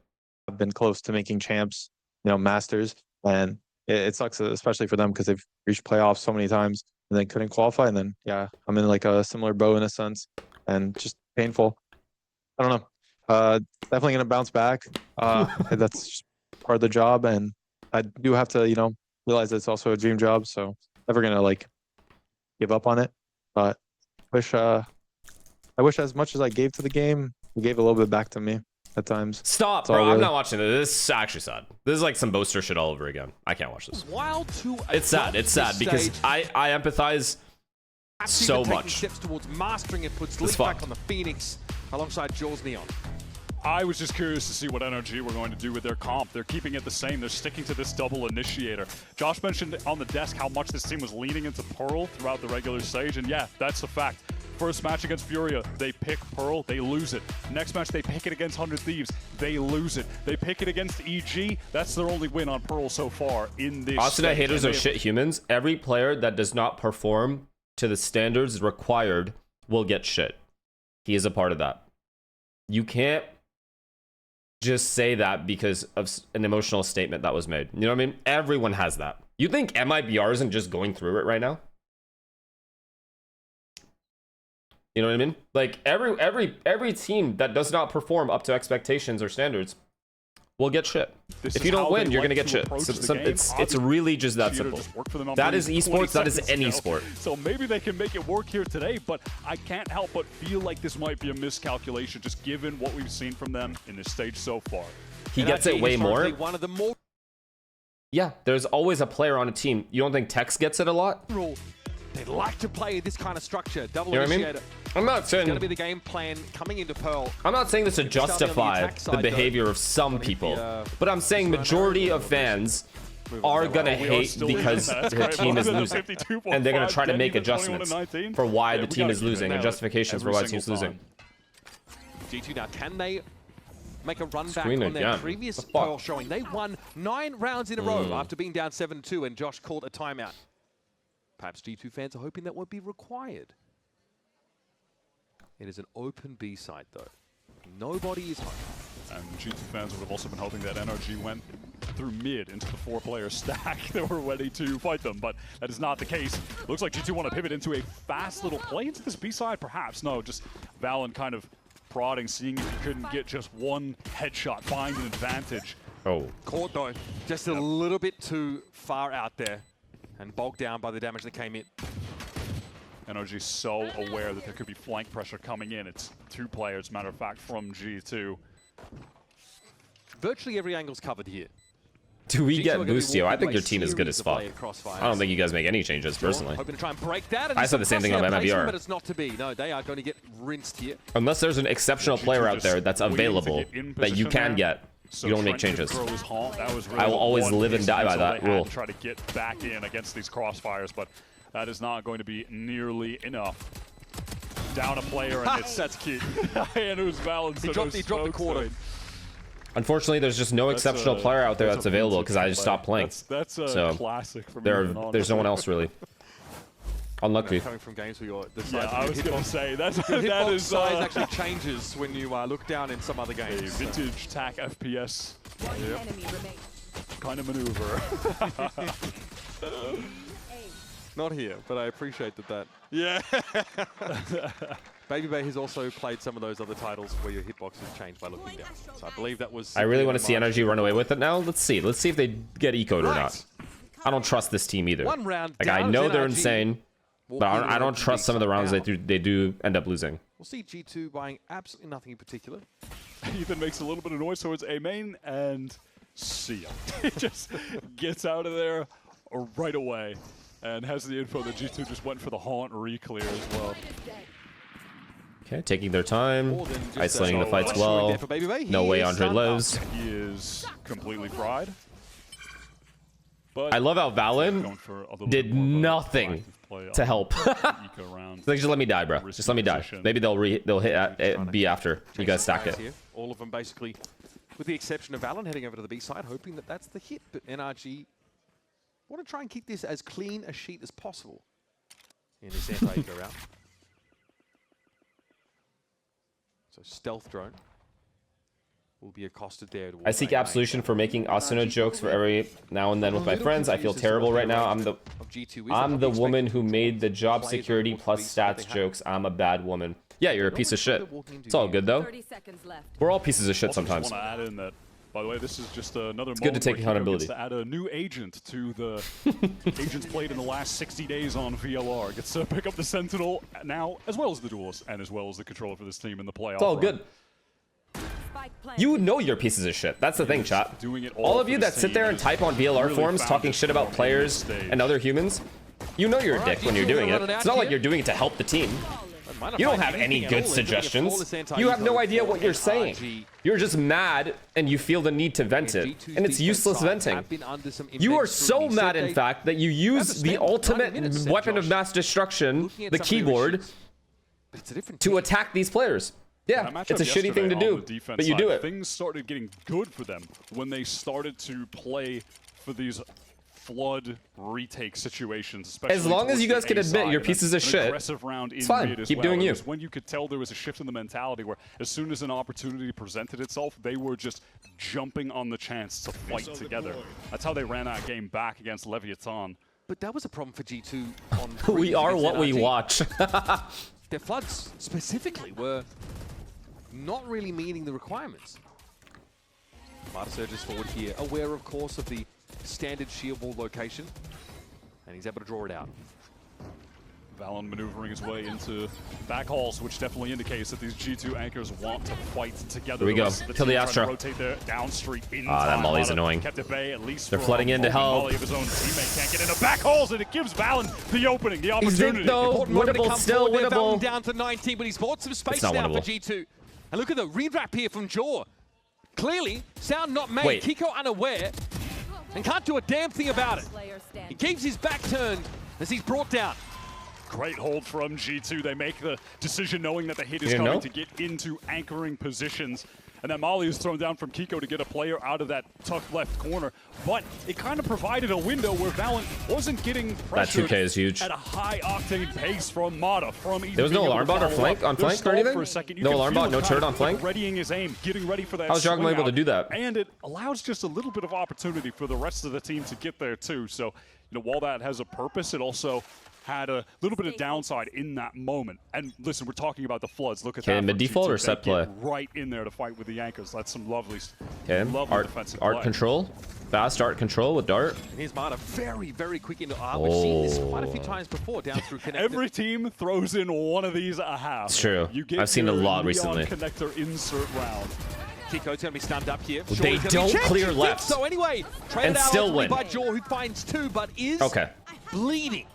Speaker 7: I've been close to making champs, masters, and it sucks, especially for them because they've reached playoffs so many times and they couldn't qualify. And then, yeah, I'm in like a similar boat in a sense, and just painful. I don't know. Definitely gonna bounce back. That's just part of the job, and I do have to, realize that it's also a dream job. So never gonna like give up on it. But I wish as much as I gave to the game, it gave a little bit back to me at times.
Speaker 2: Stop, bro. I'm not watching this. This is actually sad. This is like some boaster shit all over again. I can't watch this. It's sad. It's sad because I empathize so much.
Speaker 3: Steps towards mastering it, puts Leaf back on the Phoenix alongside Jules Neon.
Speaker 1: I was just curious to see what NRG were going to do with their comp. They're keeping it the same. They're sticking to this double initiator. Josh mentioned on the desk how much this team was leaning into Pearl throughout the regular stage, and yeah, that's a fact. First match against Furia, they pick Pearl, they lose it. Next match, they pick it against 100 Thieves, they lose it. They pick it against EG, that's their only win on Pearl so far in this
Speaker 2: Austin haters are shit humans. Every player that does not perform to the standards required will get shit. He is a part of that. You can't just say that because of an emotional statement that was made. You know what I mean? Everyone has that. You think MIBR isn't just going through it right now? You know what I mean? Like every team that does not perform up to expectations or standards will get shit. If you don't win, you're gonna get shit. It's really just that simple. That is esports. That is any sport.
Speaker 1: So maybe they can make it work here today, but I can't help but feel like this might be a miscalculation, just given what we've seen from them in this stage so far.
Speaker 2: He gets it way more. Yeah, there's always a player on a team. You don't think Tex gets it a lot?
Speaker 3: They like to play this kind of structure. Double
Speaker 2: you know what I mean? I'm not saying
Speaker 3: it's going to be the game plan coming into Pearl.
Speaker 2: I'm not saying this to justify the behavior of some people, but I'm saying majority of fans are gonna hate because the team is losing, and they're gonna try to make adjustments for why the team is losing and justifications for why the team's losing.
Speaker 3: G2 now, can they make a run back on their previous Pearl showing? They won 9 rounds in a row after being down 7-2, and Josh called a timeout. Perhaps G2 fans are hoping that won't be required. It is an open B side, though. Nobody is home.
Speaker 1: And G2 fans would have also been hoping that NRG went through mid into the 4-player stack that were ready to fight them, but that is not the case. Looks like G2 want to pivot into a fast little play into this B side, perhaps. No, just Valen kind of prodding, seeing if he couldn't get just one headshot, find an advantage.
Speaker 2: Oh.
Speaker 3: Caught, though. Just a little bit too far out there and bogged down by the damage that came in.
Speaker 1: NRG so aware that there could be flank pressure coming in. It's 2 players, matter of fact, from G2.
Speaker 3: Virtually every angle's covered here.
Speaker 2: Do we get Boostio? I think your team is good as fuck. I don't think you guys make any changes, personally.
Speaker 3: Hoping to try and break that,
Speaker 2: I said the same thing on MIBR.
Speaker 3: But it's not to be. No, they are going to get rinsed here.
Speaker 2: Unless there's an exceptional player out there that's available that you can get, you don't make changes. I will always live and die by that rule.
Speaker 1: Try to get back in against these crossfires, but that is not going to be nearly enough. Down a player and it sets key. And it was balanced.
Speaker 3: He dropped the quarter.
Speaker 2: Unfortunately, there's just no exceptional player out there that's available because I just stopped playing.
Speaker 1: That's a classic for me.
Speaker 2: There's no one else really. Unlucky.
Speaker 3: Coming from games where you're
Speaker 1: I was going to say that is
Speaker 3: size actually changes when you look down in some other games.
Speaker 1: Vintage TAC FPS kind of maneuver.
Speaker 3: Not here, but I appreciate that.
Speaker 1: Yeah.
Speaker 3: Baby Bay has also played some of those other titles where your hitboxes change by looking down. So I believe that was...
Speaker 2: I really want to see NRG run away with it now. Let's see. Let's see if they get eco'd or not. I don't trust this team either.
Speaker 3: One round
Speaker 2: like, I know they're insane, but I don't trust some of the rounds they do end up losing.
Speaker 3: We'll see G2 buying absolutely nothing in particular.
Speaker 1: Ethan makes a little bit of noise towards A main and see ya. He just gets out of there right away. And has the info that G2 just went for the haunt re-clear as well.
Speaker 2: Okay, taking their time, isolating the fights well. No way Andre lives.
Speaker 1: He is completely fried. But
Speaker 2: I love how Valen did nothing to help. Like, just let me die, bro. Just let me die. Maybe they'll hit at B after you guys stack it.
Speaker 3: All of them basically, with the exception of Valen, heading over to the B side, hoping that that's the hit. But NRG want to try and keep this as clean a sheet as possible in this anti-eco round. So stealth drone will be accosted there.
Speaker 2: I seek absolution for making Asuna jokes for every now and then with my friends. I feel terrible right now. I'm the woman who made the job security plus stats jokes. I'm a bad woman. Yeah, you're a piece of shit. It's all good though. We're all pieces of shit sometimes.
Speaker 1: By the way, this is just another
Speaker 2: it's good to take accountability.
Speaker 1: To add a new agent to the agents played in the last 60 days on VLR. Gets to pick up the Sentinel now, as well as the Duelist, and as well as the controller for this team in the playoff.
Speaker 2: It's all good. You know you're pieces of shit. That's the thing, chat. All of you that sit there and type on VLR forums talking shit about players and other humans, you know you're a dick when you're doing it. It's not like you're doing it to help the team. You don't have any good suggestions. You have no idea what you're saying. You're just mad and you feel the need to vent it. And it's useless venting. You are so mad, in fact, that you use the ultimate weapon of mass destruction, the keyboard, to attack these players. Yeah, it's a shitty thing to do, but you do it.
Speaker 1: Things started getting good for them when they started to play for these flood retake situations, especially
Speaker 2: as long as you guys can admit you're pieces of shit,
Speaker 1: it's
Speaker 2: fine. Keep doing you.
Speaker 1: When you could tell there was a shift in the mentality where as soon as an opportunity presented itself, they were just jumping on the chance to fight together. That's how they ran that game back against Leviathan.
Speaker 3: But that was a problem for G2 on
Speaker 2: We are what we watch.
Speaker 3: Their floods specifically were not really meeting the requirements. Marta surges forward here, aware of course of the standard shield wall location, and he's able to draw it out.
Speaker 1: Valen maneuvering his way into back halls, which definitely indicates that these G2 anchors want to fight together.
Speaker 2: Here we go. Kill the Astra.
Speaker 1: Rotate their down street in
Speaker 2: that Molly's annoying.
Speaker 1: Kept at bay, at least
Speaker 2: they're flooding in to help.
Speaker 1: Molly of his own teammate can't get into back halls, and it gives Valen the opening, the opportunity.
Speaker 2: He's though. Winnable, still winnable.
Speaker 3: Down to 19, but he's bought some space now for G2. And look at the re-wrap here from Jaw. Clearly, sound not made.
Speaker 2: Wait.
Speaker 3: Kiko unaware and can't do a damn thing about it. He keeps his back turned as he's brought down.
Speaker 1: Great hold from G2. They make the decision knowing that the hit is coming to get into anchoring positions. And then Molly is thrown down from Kiko to get a player out of that tucked left corner. But it kind of provided a window where Valen wasn't getting pressured
Speaker 2: that 2K is huge.
Speaker 1: at a high-octane pace from Mata.
Speaker 2: There was no alarm bot or flank on flank or anything?
Speaker 1: For a second.
Speaker 2: No alarm bot, no turret on flank?
Speaker 1: Readying his aim, getting ready for that
Speaker 2: How's Jogma able to do that?
Speaker 1: And it allows just a little bit of opportunity for the rest of the team to get there too. So, while that has a purpose, it also had a little bit of downside in that moment. And listen, we're talking about the floods. Look at that.
Speaker 2: Mid default or set play?
Speaker 1: Right in there to fight with the anchors. That's some lovely defensive
Speaker 2: art
Speaker 1: play.
Speaker 2: Control. Fast art control with dart.
Speaker 3: And here's Marta very, very quick into art. We've seen this quite a few times before down through connector.
Speaker 1: Every team throws in one of these a half.
Speaker 2: It's true.
Speaker 1: You get
Speaker 2: I've seen a lot
Speaker 1: Leon
Speaker 2: recently.
Speaker 1: Connector insert round.
Speaker 3: Kiko's going to be stunned up here.
Speaker 2: They don't clear left.
Speaker 3: So anyway,
Speaker 2: and still win.
Speaker 3: By Jaw, who finds 2, but is bleeding.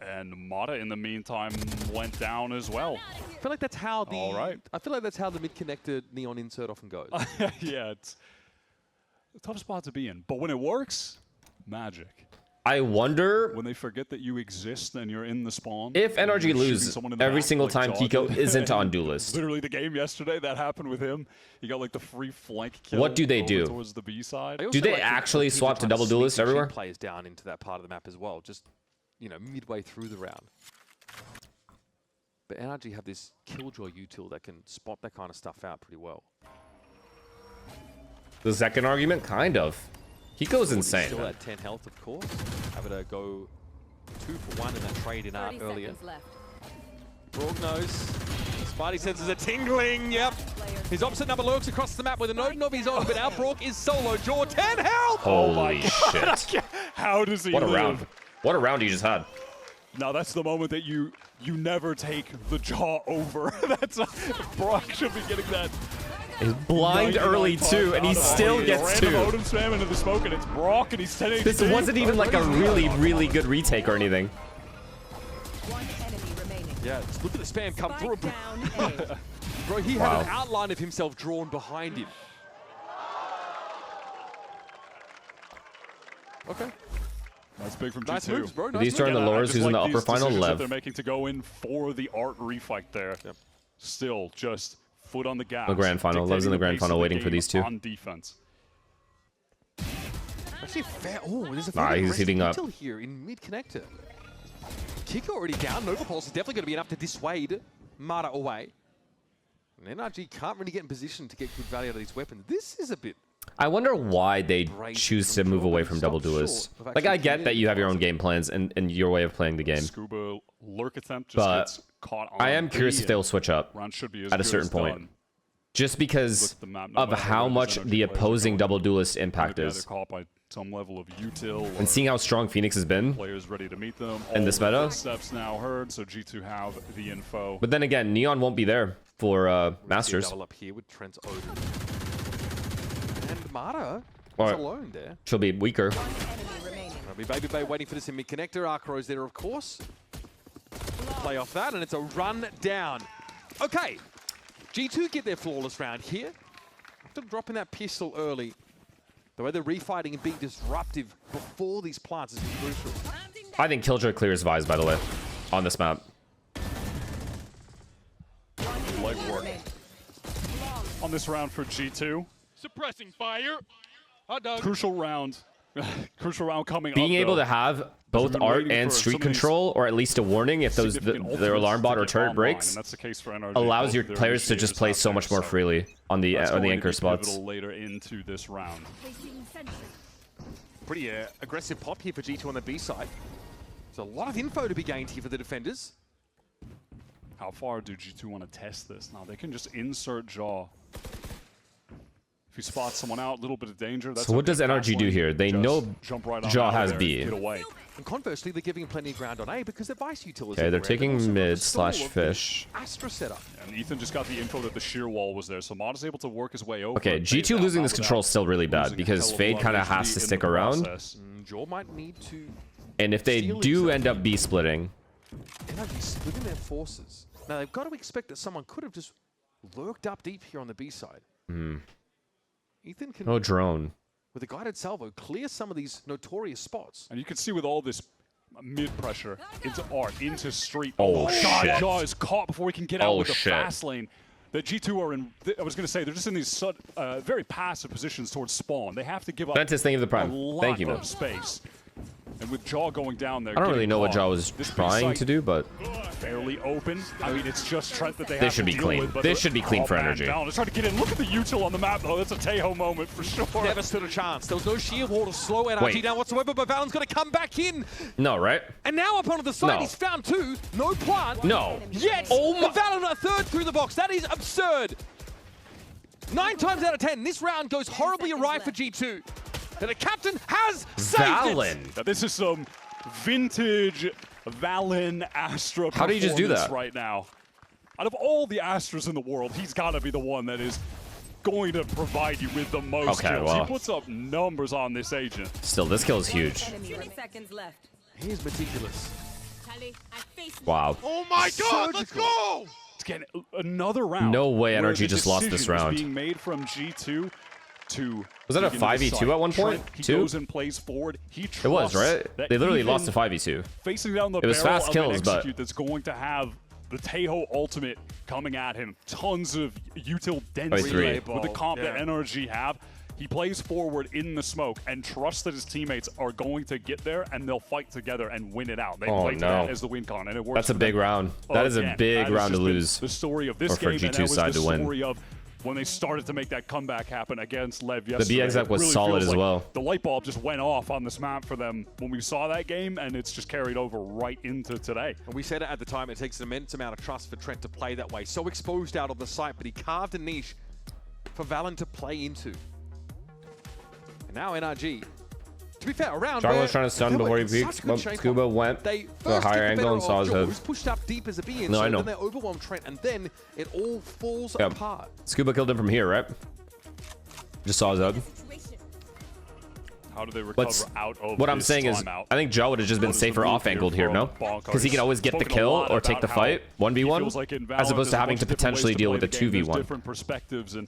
Speaker 1: And Mata, in the meantime, went down as well.
Speaker 3: I feel like that's how the I feel like that's how the mid-connected neon insert often goes.
Speaker 1: Yeah, it's a tough spot to be in. But when it works, magic.
Speaker 2: I wonder
Speaker 1: when they forget that you exist and you're in the spawn.
Speaker 2: If NRG lose every single time Kiko isn't on duelist.
Speaker 1: Literally the game yesterday, that happened with him. He got like the free flank kill.
Speaker 2: What do they do?
Speaker 1: Towards the B side.
Speaker 2: Do they actually swap to double duelist everywhere?
Speaker 3: Players down into that part of the map as well. Just midway through the round. But NRG have this Killjoy util that can spot that kind of stuff out pretty well.
Speaker 2: The second argument, kind of. Kiko's insane.
Speaker 3: Still at 10 health, of course. Able to go 2 for 1 in that trade in art earlier. Brog knows. Spidey senses a tingling. Yep. His opposite number lurks across the map with a node of his own, but now Brog is solo. Jaw 10 health.
Speaker 2: Holy shit!
Speaker 1: How does he?
Speaker 2: What a
Speaker 1: live?
Speaker 2: round! What a round he just had.
Speaker 1: Now that's the moment that you never take the Jaw over. That's Brock should be getting that.
Speaker 2: He's blind early too, and he still gets 2.
Speaker 1: Random Odin spam into the smoke, and it's Brock, and he's 10
Speaker 2: This wasn't even like a really good retake or anything.
Speaker 10: One enemy remaining.
Speaker 3: Yeah, just look at the spam come through. Bro, he had an outline of himself drawn behind him. Okay.
Speaker 1: That's big from
Speaker 3: nice
Speaker 1: G2.
Speaker 3: moves, bro.
Speaker 2: Nice these turn the lowers, who's in the upper final? Lev.
Speaker 1: They're making to go in for the art refight there. Yep. Still just foot on the gas.
Speaker 2: The grand final. Lev's in the grand final waiting for these two.
Speaker 1: On defense.
Speaker 3: Actually, fair. Oh, there's a
Speaker 2: he's heating up
Speaker 3: here in mid connector. Kick already down. Nova Pulse is definitely going to be enough to dissuade Mata away. And NRG can't really get in position to get good value out of these weapons. This is a bit.
Speaker 2: I wonder why they choose to move away from double duelist. Like, I get that you have your own game plans and your way of playing the game.
Speaker 1: Scuba lurk attempt just
Speaker 2: but
Speaker 1: gets caught on
Speaker 2: I am curious if they'll switch up at a certain point. Just because of how much the opposing double duelist impact is.
Speaker 1: Caught by some level of util
Speaker 2: and seeing how strong Phoenix has been
Speaker 1: players ready to meet them.
Speaker 2: In this meta.
Speaker 1: Steps now heard, so G2 have the info.
Speaker 2: But then again, Neon won't be there for Masters.
Speaker 3: Double up here with Trent's Odin. And Mata is alone there.
Speaker 2: She'll be weaker.
Speaker 3: Baby Bay waiting for this in mid-connector. Arcro's there, of course. Play off that, and it's a run down. Okay. G2 get their flawless round here. After dropping that pistol early, the way they're refighting and being disruptive before these plants is crucial.
Speaker 2: I think Killjoy clears Vise, by the way, on this map.
Speaker 1: Leg work on this round for G2.
Speaker 11: Suppressing fire.
Speaker 1: Crucial round Crucial round coming
Speaker 2: Being
Speaker 1: up,
Speaker 2: able
Speaker 1: though.
Speaker 2: to have both art and street control, or at least a warning if those their alarm bot or turret breaks,
Speaker 1: that's the case for NRG.
Speaker 2: allows your
Speaker 1: Both of their
Speaker 2: players to just
Speaker 1: initiators
Speaker 2: play
Speaker 1: out
Speaker 2: so
Speaker 1: there,
Speaker 2: much more freely on the
Speaker 1: that's going to
Speaker 2: anchor
Speaker 1: be
Speaker 2: spots.
Speaker 1: pivotal later into this round.
Speaker 3: Pretty aggressive pop here for G2 on the B side. There's a lot of info to be gained here for the defenders.
Speaker 1: How far do G2 want to test this? Now they can just insert Jaw. If you spot someone out, a little bit of danger. That's
Speaker 2: So what does NRG do here? They know Jaw has B.
Speaker 1: Get away.
Speaker 3: And conversely, they're giving him plenty of ground on A because their Vice utilities.
Speaker 2: Okay, they're taking mid slash fish.
Speaker 3: Astra setup.
Speaker 1: And Ethan just got the info that the shear wall was there, so Mod is able to work his way over.
Speaker 2: Okay, G2 losing this control is still really bad because Fade kind of has to stick around.
Speaker 3: Jaw might need to.
Speaker 2: And if they do end up B splitting,
Speaker 3: NRG splitting their forces. Now they've got to expect that someone could have just lurked up deep here on the B side. Ethan can,
Speaker 2: no drone.
Speaker 3: with a guided salvo, clear some of these notorious spots.
Speaker 1: And you can see with all this mid pressure into art, into street.
Speaker 2: Oh,
Speaker 1: God,
Speaker 2: shit.
Speaker 1: Jaw is caught before he can get out with the
Speaker 2: shit.
Speaker 1: fast lane. The G2 are in, I was going to say, they're just in these very passive positions towards spawn. They have to give up
Speaker 2: Ventus, thank you for the
Speaker 1: a
Speaker 2: prime.
Speaker 1: lot
Speaker 2: Thank you, man.
Speaker 1: of space. And with Jaw going down there,
Speaker 2: I don't really know what Jaw was
Speaker 1: This big
Speaker 2: trying
Speaker 1: site
Speaker 2: to do, but
Speaker 1: fairly open. I mean, it's just Trent that they
Speaker 2: This
Speaker 1: have
Speaker 2: should
Speaker 1: to
Speaker 2: be
Speaker 1: deal
Speaker 2: clean.
Speaker 1: with, but
Speaker 2: This should be clean for
Speaker 1: man
Speaker 2: NRG.
Speaker 1: down. They're trying to get in. Look at the util on the map, though. That's a Tejo moment for sure.
Speaker 3: Never stood a chance. There was no shield wall to slow NRG
Speaker 2: Wait.
Speaker 3: down whatsoever, but Valen's going to come back in.
Speaker 2: no, right?
Speaker 3: And now up onto the side,
Speaker 2: No.
Speaker 3: he's found two. No plant.
Speaker 2: No.
Speaker 3: Yet, but Valen a third through the box. That is absurd. 9 times out of 10, this round goes horribly awry for G2. And the captain has saved it.
Speaker 2: Valen.
Speaker 1: Now, this is some vintage Valen Astra
Speaker 2: How do you just do
Speaker 1: performance
Speaker 2: that?
Speaker 1: right now. Out of all the Astras in the world, he's got to be the one that is going to provide you with the most
Speaker 2: Okay,
Speaker 1: kills.
Speaker 2: well.
Speaker 1: He puts up numbers on this agent.
Speaker 2: Still, this kill is huge.
Speaker 10: 20 seconds left.
Speaker 3: He is meticulous.
Speaker 2: Wow.
Speaker 3: Oh my God, let's go!
Speaker 1: It's getting another round.
Speaker 2: No way
Speaker 1: where
Speaker 2: NRG
Speaker 1: the
Speaker 2: just lost this
Speaker 1: decision is
Speaker 2: round.
Speaker 1: being made from G2 to
Speaker 2: Was that a
Speaker 1: dig into the
Speaker 2: 5v2
Speaker 1: site.
Speaker 2: at one point?
Speaker 1: Trent, he
Speaker 2: 2?
Speaker 1: goes and plays forward. He
Speaker 2: It was,
Speaker 1: trusts
Speaker 2: right?
Speaker 1: that
Speaker 2: They literally
Speaker 1: even
Speaker 2: lost to 5v2.
Speaker 1: facing down the
Speaker 2: It was
Speaker 1: barrel
Speaker 2: fast
Speaker 1: of
Speaker 2: kills,
Speaker 1: an
Speaker 2: but-
Speaker 1: execute that's going to have the Tejo ultimate coming at him. Tons of util density
Speaker 2: three.
Speaker 1: with the comp that NRG have. He plays forward in the smoke and trusts that his teammates are going to get there and they'll fight together and win it out. They
Speaker 2: Oh,
Speaker 1: play to
Speaker 2: no.
Speaker 1: that as the win con, and it works.
Speaker 2: That's a
Speaker 1: for
Speaker 2: big
Speaker 1: them.
Speaker 2: round. That is a
Speaker 1: Again,
Speaker 2: big
Speaker 1: that has
Speaker 2: round to
Speaker 1: just been
Speaker 2: lose.
Speaker 1: The story of this
Speaker 2: Or for
Speaker 1: game, and
Speaker 2: G2
Speaker 1: that was
Speaker 2: side
Speaker 1: the
Speaker 2: to win.
Speaker 1: story of when they started to make that comeback happen against Lev yesterday.
Speaker 2: B exec
Speaker 1: It
Speaker 2: was
Speaker 1: really
Speaker 2: solid
Speaker 1: feels
Speaker 2: as
Speaker 1: like
Speaker 2: well.
Speaker 1: The light bulb just went off on this map for them when we saw that game, and it's just carried over right into today.
Speaker 3: And we said it at the time, it takes an immense amount of trust for Trent to play that way. So exposed out on the site, but he carved a niche for Valen to play into. And now NRG, to be fair, around
Speaker 2: Jarvan
Speaker 3: where
Speaker 2: was trying to stun
Speaker 3: they were
Speaker 2: before he
Speaker 3: in such
Speaker 2: peeked,
Speaker 3: good
Speaker 2: but
Speaker 3: shape
Speaker 2: Scuba
Speaker 3: on.
Speaker 2: went
Speaker 3: They
Speaker 2: to a
Speaker 3: first
Speaker 2: higher
Speaker 3: get the
Speaker 2: angle
Speaker 3: better
Speaker 2: and saw
Speaker 3: of
Speaker 2: his head.
Speaker 3: Jaws, pushed up deep as a B,
Speaker 2: No, I know.
Speaker 3: then they overwhelm Trent, and then it all falls
Speaker 2: Yeah.
Speaker 3: apart.
Speaker 2: Scuba killed him from here, right? Just saw his head.
Speaker 1: How do they recover
Speaker 2: What's,
Speaker 1: out of
Speaker 2: what I'm
Speaker 1: this
Speaker 2: saying is,
Speaker 1: timeout?
Speaker 2: I think Joe would have just been
Speaker 1: What is the
Speaker 2: safer
Speaker 1: move
Speaker 2: off-angled
Speaker 1: here
Speaker 2: here, no?
Speaker 1: from Bonkers?
Speaker 2: Because he can always get the
Speaker 1: Spoken a
Speaker 2: kill
Speaker 1: lot
Speaker 2: or take the
Speaker 1: about how
Speaker 2: fight,
Speaker 1: he
Speaker 2: 1v1,
Speaker 1: feels like in
Speaker 2: as
Speaker 1: Valorant,
Speaker 2: opposed
Speaker 1: there's
Speaker 2: to
Speaker 1: a
Speaker 2: having
Speaker 1: bunch
Speaker 2: to
Speaker 1: of different ways
Speaker 2: potentially
Speaker 1: to
Speaker 2: deal
Speaker 1: play
Speaker 2: with a
Speaker 1: the game. There's
Speaker 2: 2v1.
Speaker 1: different perspectives and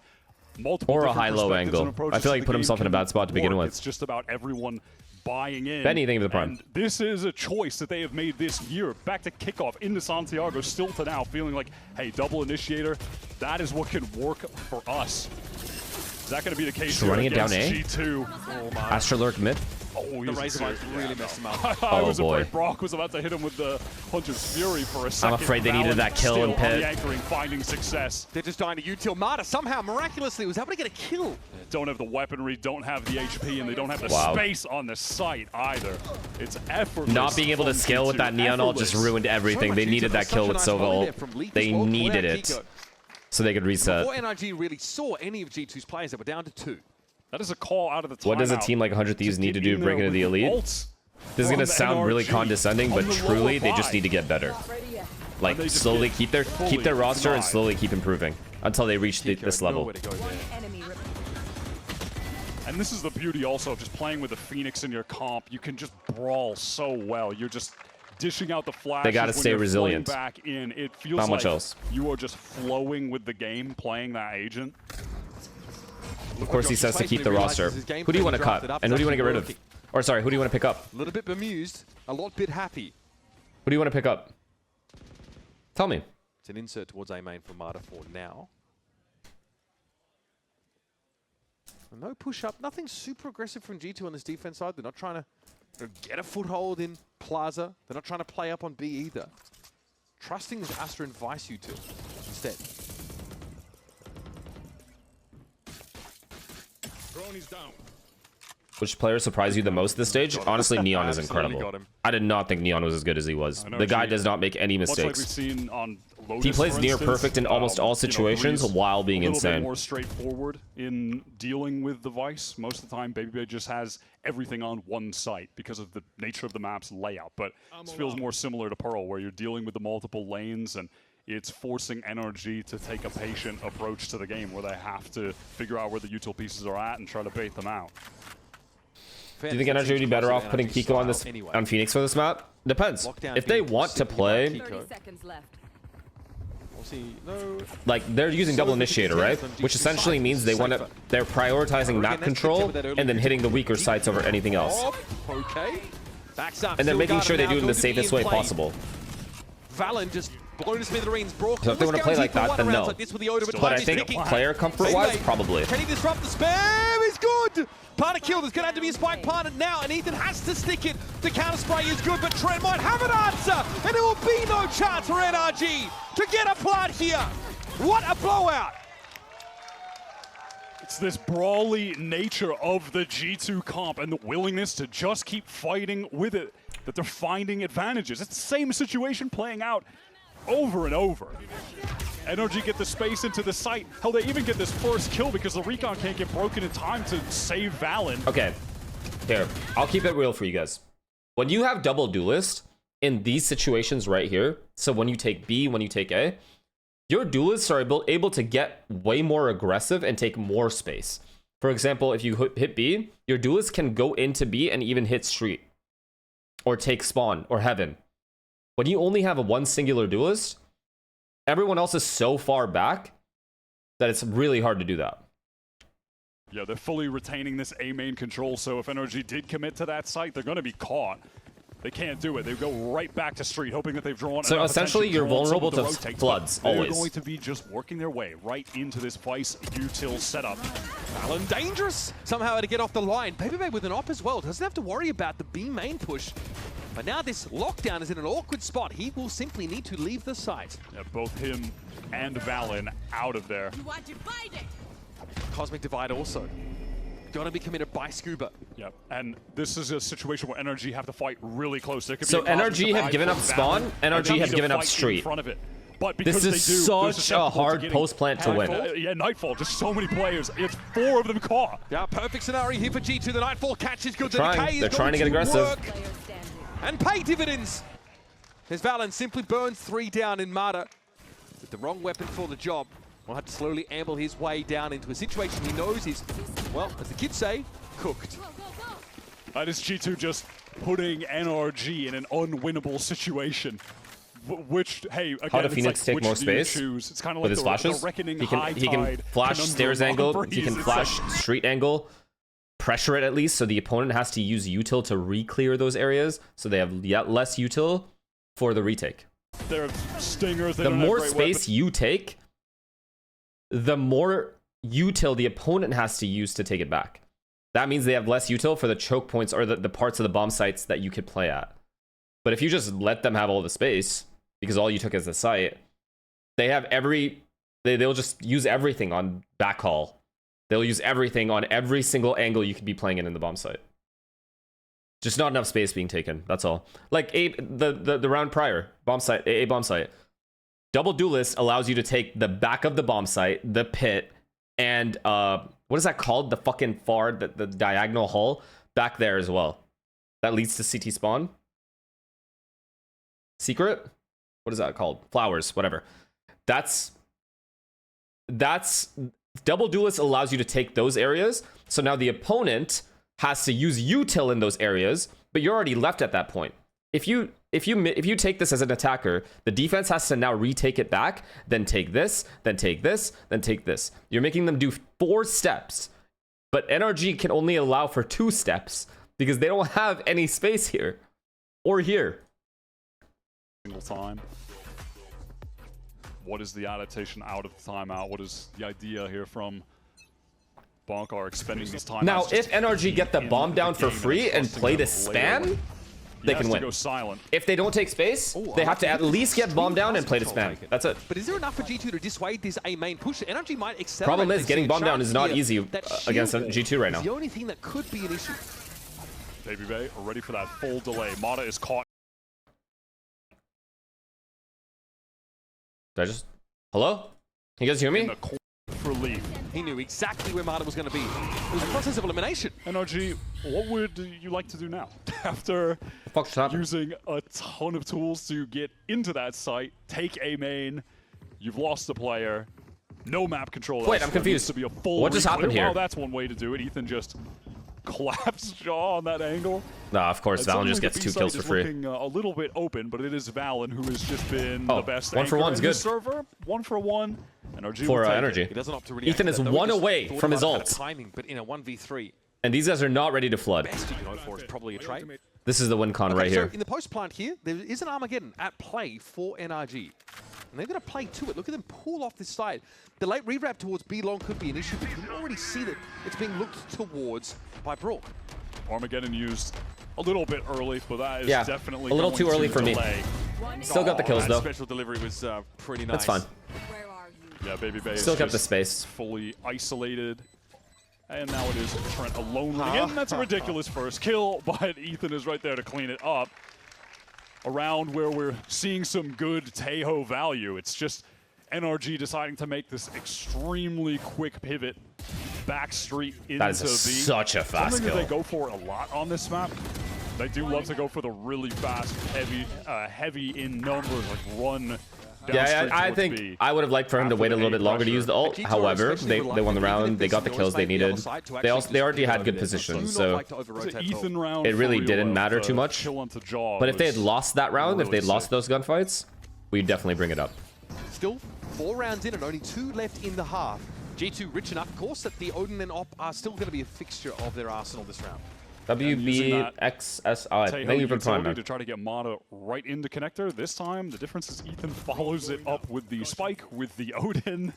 Speaker 1: multiple
Speaker 2: Or a
Speaker 1: different
Speaker 2: high-low
Speaker 1: perspectives and
Speaker 2: angle.
Speaker 1: approaches
Speaker 2: I feel like
Speaker 1: to
Speaker 2: he
Speaker 1: the
Speaker 2: put himself
Speaker 1: game
Speaker 2: in a bad
Speaker 1: can
Speaker 2: spot to begin
Speaker 1: work.
Speaker 2: with.
Speaker 1: It's just about everyone buying in.
Speaker 2: Benny, thank you for the prime.
Speaker 1: And this is a choice that they have made this year. Back to kickoff into Santiago, still to now feeling like, hey, double initiator, that is what can work for us. Is that going to be the case
Speaker 2: Just
Speaker 1: here
Speaker 2: running it down
Speaker 1: against
Speaker 2: A?
Speaker 1: G2?
Speaker 3: Oh my.
Speaker 2: Astra lurk mid.
Speaker 1: Oh,
Speaker 3: The
Speaker 1: he's
Speaker 3: Razor
Speaker 1: serious.
Speaker 3: Bites really messed him up.
Speaker 1: I
Speaker 2: Oh,
Speaker 1: was
Speaker 2: boy.
Speaker 1: afraid Brock was about to hit him with the Hunter's Fury for a second.
Speaker 2: afraid they needed
Speaker 1: Valen
Speaker 2: that kill
Speaker 1: still
Speaker 2: in
Speaker 1: on
Speaker 2: pit.
Speaker 1: the anchoring, finding success.
Speaker 3: They're just dying to util. Marta somehow, miraculously, was able to get a kill.
Speaker 1: Don't have the weaponry, don't have the HP, and they don't have the
Speaker 2: Wow.
Speaker 1: space on the site either. It's effortless.
Speaker 2: Not being able to
Speaker 1: from
Speaker 2: scale with
Speaker 1: G2.
Speaker 2: that neon ult just
Speaker 1: Effortless.
Speaker 2: ruined everything. They needed that kill with Sova ult. They needed it so they could reset.
Speaker 3: Before NRG really saw any of G2's players, they were down to 2.
Speaker 1: That is a call out of the timeout.
Speaker 2: What does a team like 100 Thieves need to do to break into the elite?
Speaker 1: Ults
Speaker 2: This is
Speaker 1: from
Speaker 2: going to sound really
Speaker 1: NRG
Speaker 2: condescending,
Speaker 1: on
Speaker 2: but
Speaker 1: the
Speaker 2: truly,
Speaker 1: lower
Speaker 2: they just
Speaker 1: buy.
Speaker 2: need to get better. Like,
Speaker 1: they just
Speaker 2: slowly
Speaker 1: get
Speaker 2: keep their
Speaker 1: fully
Speaker 2: roster and
Speaker 1: denied.
Speaker 2: slowly keep improving until they reach this level.
Speaker 3: Nowhere to go there.
Speaker 10: Enemy remaining.
Speaker 1: And this is the beauty also of just playing with the Phoenix in your comp. You can just brawl so well. You're just dishing out the flashes.
Speaker 2: They gotta
Speaker 1: when
Speaker 2: stay
Speaker 1: you're
Speaker 2: resilient.
Speaker 1: flowing back in. It feels
Speaker 2: Not much
Speaker 1: like
Speaker 2: else.
Speaker 1: you are just flowing with the game, playing that agent.
Speaker 2: Of course, he says to keep the roster. Who do you want to cut? And who do you want to get rid of? Or sorry, who do you want to pick up?
Speaker 3: A little bit bemused, a lot bit happy.
Speaker 2: Who do you want to pick up? Tell me.
Speaker 3: It's an insert towards A main for Marta for now. No push-up, nothing super aggressive from G2 on this defense side. They're not trying to get a foothold in Plaza. They're not trying to play up on B either. Trusting this Astra invites you to instead.
Speaker 1: Drone is down.
Speaker 2: Which player surprised you the most this stage? Honestly, Neon is incredible. I did not think Neon was as good as he was. The guy does not make any mistakes. He plays near perfect in almost all situations while being insane.
Speaker 1: A little bit more straightforward in dealing with the Vice. Most of the time, BabyBay just has everything on one site because of the nature of the map's layout. But this feels more similar to Pearl, where you're dealing with the multiple lanes and it's forcing NRG to take a patient approach to the game where they have to figure out where the util pieces are at and try to bait them out.
Speaker 2: Do you think NRG would be better off putting Kiko on this on Phoenix for this map? Depends. If they want to play, like they're using double initiator, right? Which essentially means they're prioritizing map control and then hitting the weaker sites over anything else. And they're making sure they do it in the safest way possible.
Speaker 3: VALORANT just blown to smithereens.
Speaker 2: So if they want to play like that, then no. But I think player comfort-wise, probably.
Speaker 3: Can he disrupt the spam? He's good! Partner kill. There's going to have to be a spike partner now, and Ethan has to stick it. The counter spray is good, but Trent might have an answer, and there will be no chance for NRG to get a plant here. What a blowout!
Speaker 1: It's this brawly nature of the G2 comp and the willingness to just keep fighting with it that they're finding advantages. It's the same situation playing out over and over. NRG get the space into the site. Hell, they even get this first kill because the recon can't get broken in time to save VALORANT.
Speaker 2: Okay, here, I'll keep it real for you guys. When you have double duelist in these situations right here, so when you take B, when you take A, your duelists are able to get way more aggressive and take more space. For example, if you hit B, your duelist can go into B and even hit street, or take spawn, or heaven. When you only have one singular duelist, everyone else is so far back that it's really hard to do that.
Speaker 1: Yeah, they're fully retaining this A main control, so if NRG did commit to that site, they're going to be caught. They can't do it. They go right back to street, hoping that they've drawn.
Speaker 2: So essentially, you're vulnerable to floods, always.
Speaker 1: They're going to be just working their way right into this Vice util setup.
Speaker 3: VALORANT dangerous! Somehow to get off the line. BabyBay with an op as well. Doesn't have to worry about the B main push. But now this lockdown is in an awkward spot. He will simply need to leave the site.
Speaker 1: Yeah, both him and VALORANT out of there.
Speaker 3: Cosmic Divide also. Gotta be committed by Scuba.
Speaker 1: Yep, and this is a situation where NRG have to fight really close. There could
Speaker 2: so
Speaker 1: be
Speaker 2: NRG have given up spawn, NRG have given up street.
Speaker 1: In front of it. But
Speaker 2: this is such a hard post-plant to win.
Speaker 1: Yeah, Nightfall, just so many players. It's 4 of them caught.
Speaker 3: Yeah, perfect scenario here for G2. The Nightfall catch is good.
Speaker 2: They're trying to get aggressive.
Speaker 3: And pay dividends. As VALORANT simply burns 3 down in Mata. With the wrong weapon for the job. Will have to slowly amble his way down into a situation he knows is, well, as the kids say, cooked.
Speaker 1: That is G2 just putting NRG in an unwinnable situation. Which, hey, again,
Speaker 2: how do Phoenix take more space
Speaker 1: it's kind of
Speaker 2: with
Speaker 1: like
Speaker 2: his flashes? He can flash stairs angle, he can flash street angle, pressure it at least, so the opponent has to use util to re-clear those areas, so they have yet less util for the retake.
Speaker 1: They're stingers.
Speaker 2: The more space you take, the more util the opponent has to use to take it back. That means they have less util for the choke points or the parts of the bomb sites that you could play at. But if you just let them have all the space, because all you took is the site, they have they'll just use everything on backhaul. They'll use everything on every single angle you could be playing in the bomb site. Just not enough space being taken, that's all. Like the round prior, bomb site, A bomb site. Double duelist allows you to take the back of the bomb site, the pit, and what is that called? The fucking far, the diagonal hull back there as well. That leads to CT spawn. Secret? What is that called? Flowers, whatever. That's double duelist allows you to take those areas. So now the opponent has to use util in those areas, but you're already left at that point. If you take this as an attacker, the defense has to now retake it back, then take this, then take this, then take this. You're making them do 4 steps, but NRG can only allow for 2 steps because they don't have any space here or here.
Speaker 1: Single time. What is the adaptation out of the timeout? What is the idea here from Bonk are expending this time.
Speaker 2: Now, if NRG get the bomb down for free and play the span, they can win.
Speaker 1: Go silent.
Speaker 2: If they don't take space, they have to at least get bomb down and play to spam. That's it.
Speaker 3: But is there enough for G2 to dissuade this A main push? NRG might accelerate.
Speaker 2: Problem is, getting bomb down is not easy against G2 right now.
Speaker 3: The only thing that could be an issue.
Speaker 1: Baby Bay are ready for that full delay. Mata is caught.
Speaker 2: Did I just... Hello? Can you guys hear me?
Speaker 1: In the corner for Leaf.
Speaker 3: He knew exactly where Mata was going to be. It was a process of elimination.
Speaker 1: NRG, what would you like to do now? After using a ton of tools to get into that site, take a main, you've lost the player, no map control.
Speaker 2: Wait, I'm confused.
Speaker 1: To be a full
Speaker 2: what just happened here?
Speaker 1: Well, that's one way to do it. Ethan just collapsed jaw on that angle.
Speaker 2: Nah, of course, Valen just gets 2 kills for free.
Speaker 1: Looking a little bit open, but it is Valen who has just been the best
Speaker 2: 1 for 1's good.
Speaker 1: Server. 1 for 1. NRG
Speaker 2: for NRG.
Speaker 3: He doesn't opt to react.
Speaker 2: Ethan is 1 away from his ult.
Speaker 3: Timing, but in a 1v3.
Speaker 2: And these guys are not ready to flood.
Speaker 3: Best you can hope for is probably a trade.
Speaker 2: This is the win con right here.
Speaker 3: In the post plant here, there is an Armageddon at play for NRG. And they're going to play to it. Look at them pull off this side. The late rewrap towards B long could be an issue, but you can already see that it's being looked towards by Brawl.
Speaker 1: Armageddon used a little bit early, but that is definitely
Speaker 2: a little too early for me. Still got the kills though.
Speaker 3: Special delivery was pretty nice.
Speaker 2: That's fine.
Speaker 1: Yeah, Baby Bay
Speaker 2: still kept the space.
Speaker 1: Fully isolated. And now it is Trent alone again. That's a ridiculous first kill, but Ethan is right there to clean it up. Around where we're seeing some good Tejo value. It's just NRG deciding to make this extremely quick pivot back street into
Speaker 2: that is such a fast
Speaker 1: kill.
Speaker 2: kill.
Speaker 1: They go for a lot on this map. They do love to go for the really fast, heavy in numbers, like run.
Speaker 2: Yeah, I think B. I would have liked for him to wait a little bit longer to use the ult. However, they won the round. They got the kills they needed. They already had good positions, so it really didn't matter too much. But if they had lost that round, if they had lost those gunfights, we'd definitely bring it up.
Speaker 3: Still 4 rounds in and only 2 left in the half. G2 rich enough, of course, that the Odin and Op are still going to be a fixture of their arsenal this round.
Speaker 2: WBXSI. Thank you for the time, man.
Speaker 1: To try to get Mata right into connector. This time, the difference is Ethan follows it up with the spike, with the Odin.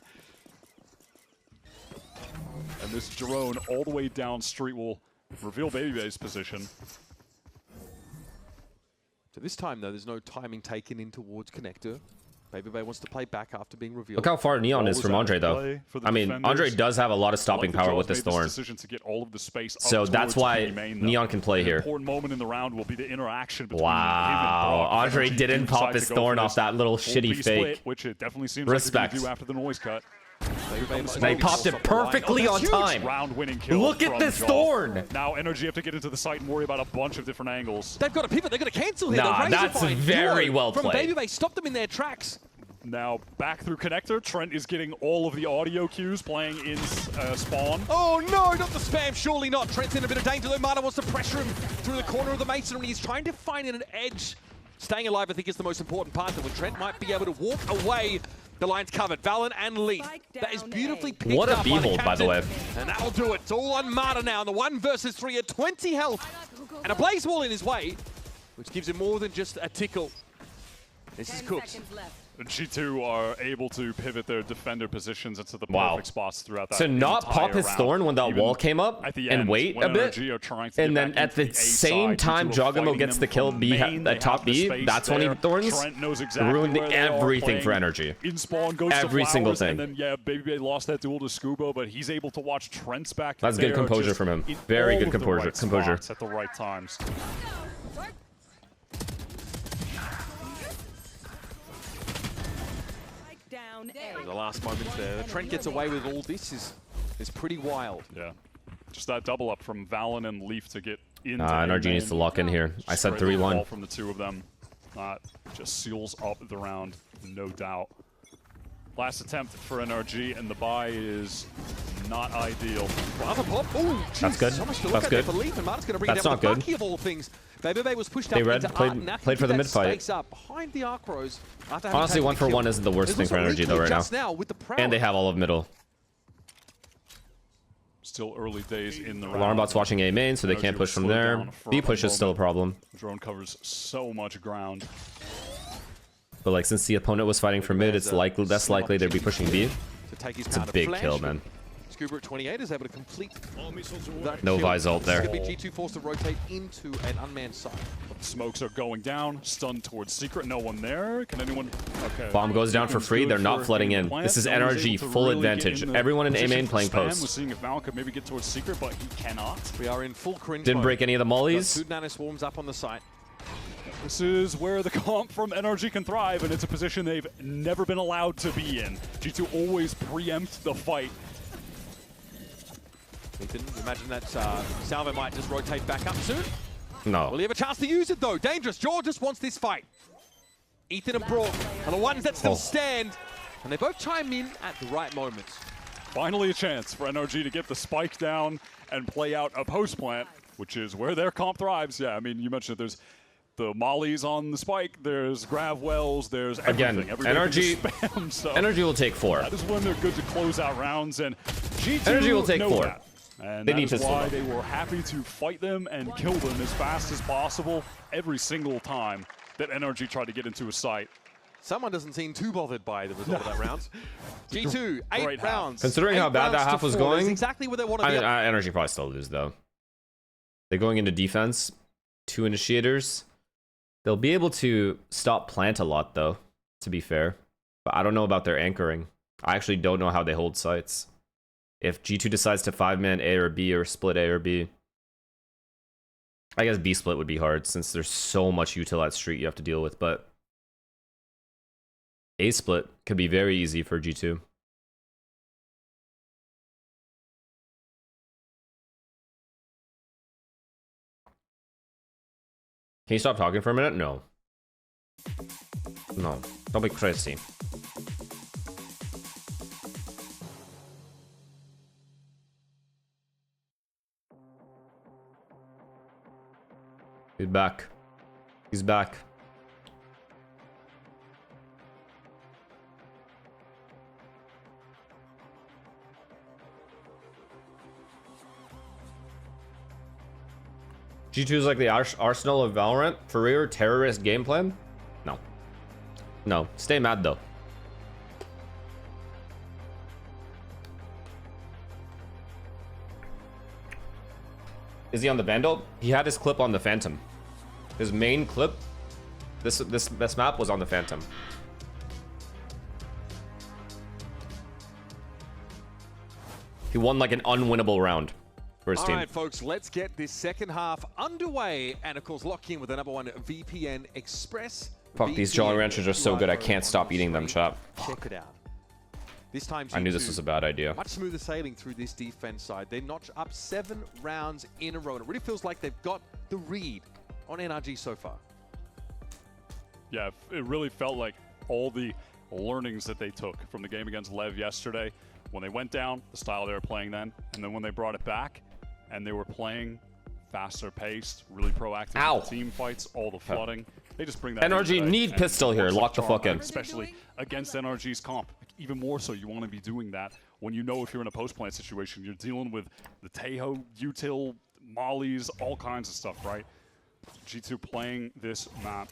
Speaker 1: And this drone all the way down street will reveal Baby Bay's position.
Speaker 3: So this time, though, there's no timing taken in towards connector. Baby Bay wants to play back after being revealed.
Speaker 2: Look how far Neon is from Andre, though. I mean, Andre does have a lot of stopping power with this Thorn. So that's why Neon can play here.
Speaker 1: Important moment in the round will be the interaction between
Speaker 2: wow, Andre didn't pop his Thorn off that little shitty fake.
Speaker 1: Which it definitely seems
Speaker 2: respect.
Speaker 1: Like after the noise cut.
Speaker 2: They popped it perfectly on time. Look at this Thorn.
Speaker 1: Now NRG have to get into the site and worry about a bunch of different angles.
Speaker 3: They've got to pivot. They've got to cancel here.
Speaker 2: Nah, that's very well played.
Speaker 3: From Baby Bay, stop them in their tracks.
Speaker 1: Now back through connector. Trent is getting all of the audio cues playing in spawn.
Speaker 3: Oh no, not the spam. Surely not. Trent's in a bit of danger though. Mata wants to pressure him through the corner of the masonry. He's trying to find an edge. Staying alive, I think, is the most important part. That when Trent might be able to walk away. The line's covered. Valen and Leaf. That is beautifully picked
Speaker 2: what a
Speaker 3: up
Speaker 2: B-hold, by the way.
Speaker 3: And that'll do it. It's all on Mata now. And the 1 versus 3 at 20 health. And a blaze wall in his way, which gives him more than just a tickle. This is cooked.
Speaker 1: G2 are able to pivot their defender positions into the perfect spots throughout that.
Speaker 2: So not pop his Thorn when that wall came up and wait a bit, and then at the same time Jogamo gets the kill at top B, that's when he Thorns, ruined everything for NRG.
Speaker 1: In spawn goes
Speaker 2: every single thing.
Speaker 1: And then yeah, Baby Bay lost that duel to Scubo, but he's able to watch Trent's back.
Speaker 2: That's good composure from him. Very good composure.
Speaker 1: At the right times.
Speaker 3: The last moment there. Trent gets away with all this is pretty wild.
Speaker 1: Yeah. Just that double up from Valen and Leaf to get into
Speaker 2: NRG needs to lock in here. I said 3-1.
Speaker 1: From the two of them. Just seals up the round, no doubt. Last attempt for NRG, and the buy is not ideal.
Speaker 2: That's good. That's good. That's not good.
Speaker 3: Of all things. Baby Bay was pushed
Speaker 2: they
Speaker 3: up
Speaker 2: played for the mid fight.
Speaker 3: Behind the arc rows.
Speaker 2: Honestly, 1 for 1 isn't the worst thing for NRG though right now. And they have all of middle.
Speaker 1: Still early days in the round.
Speaker 2: Alarmbot's watching A main, so they can't push from there. B push is still a problem.
Speaker 1: Drone covers so much ground.
Speaker 2: But like since the opponent was fighting for mid, it's less likely they'd be pushing B. It's a big kill, man.
Speaker 3: Scuba at 28 is able to complete that
Speaker 2: No
Speaker 3: kill.
Speaker 2: Vi's ult there.
Speaker 3: It's going to be G2 forced to rotate into an unmanned site.
Speaker 1: Smokes are going down. Stunned towards secret. No one there. Can anyone? Okay.
Speaker 2: Bomb goes down for free. They're not flooding in. This is NRG, full advantage. Everyone in A main playing post.
Speaker 1: We're seeing if Val could maybe get towards secret, but he cannot.
Speaker 3: We are in full cringe
Speaker 2: Didn't
Speaker 3: mode.
Speaker 2: break any of the mollies.
Speaker 3: 2 nano swarms up on the site.
Speaker 1: This is where the comp from NRG can thrive, and it's a position they've never been allowed to be in. G2 always preempt the fight.
Speaker 3: Ethan, imagine that Salvo might just rotate back up soon.
Speaker 2: No.
Speaker 3: Will he have a chance to use it, though? Dangerous. Jaw just wants this fight. Ethan and Brock are the ones that still stand, and they both chime in at the right moments.
Speaker 1: Finally a chance for NRG to get the spike down and play out a post plant, which is where their comp thrives. Yeah, I mean, you mentioned there's the mollies on the spike, there's grav wells, there's everything.
Speaker 2: Again, NRG will take 4.
Speaker 1: That is when they're good to close out rounds, and G2
Speaker 2: NRG will take
Speaker 1: know
Speaker 2: 4.
Speaker 1: that. And
Speaker 2: they
Speaker 1: that
Speaker 2: need
Speaker 1: is
Speaker 2: to
Speaker 1: why they were happy to fight them and kill them as fast as possible every single time that NRG tried to get into a site.
Speaker 3: Someone doesn't seem too bothered by the result of that round. G2, 8 rounds.
Speaker 2: Considering how bad that half was going,
Speaker 3: that's exactly where they want to be.
Speaker 2: NRG probably still lose, though. They're going into defense. 2 initiators. They'll be able to stop plant a lot, though, to be fair. But I don't know about their anchoring. I actually don't know how they hold sites. If G2 decides to 5-man A or B or split A or B. I guess B split would be hard since there's so much util at street you have to deal with, but A split could be very easy for G2. Can you stop talking for a minute? No. No. Don't be crazy. He's back. He's back. G2 is like the arsenal of Valorant? For real? Terrorist game plan? No. No. Stay mad though. Is he on the Vandal? He had his clip on the Phantom. His main clip, this map was on the Phantom. He won like an unwinnable round for his team.
Speaker 3: All right, folks, let's get this second half underway. And of course, lock in with the #1 VPN Express.
Speaker 2: Fuck, these Jolly Ranchers are so good, I can't stop eating them, chat.
Speaker 3: Check it out. This time,
Speaker 2: I knew this was a bad idea.
Speaker 3: Much smoother sailing through this defense side. They notch up 7 rounds in a row. And it really feels like they've got the read on NRG so far.
Speaker 1: Yeah, it really felt like all the learnings that they took from the game against Lev yesterday, when they went down, the style they were playing then, and then when they brought it back, and they were playing faster paced, really proactive team fights, all the flooding. They just bring that
Speaker 2: NRG need pistol here. Lock the fuck in.
Speaker 1: Especially against NRG's comp. Even more so, you want to be doing that when you know if you're in a post-plant situation, you're dealing with the Tejo, util, mollies, all kinds of stuff, right? G2 playing this map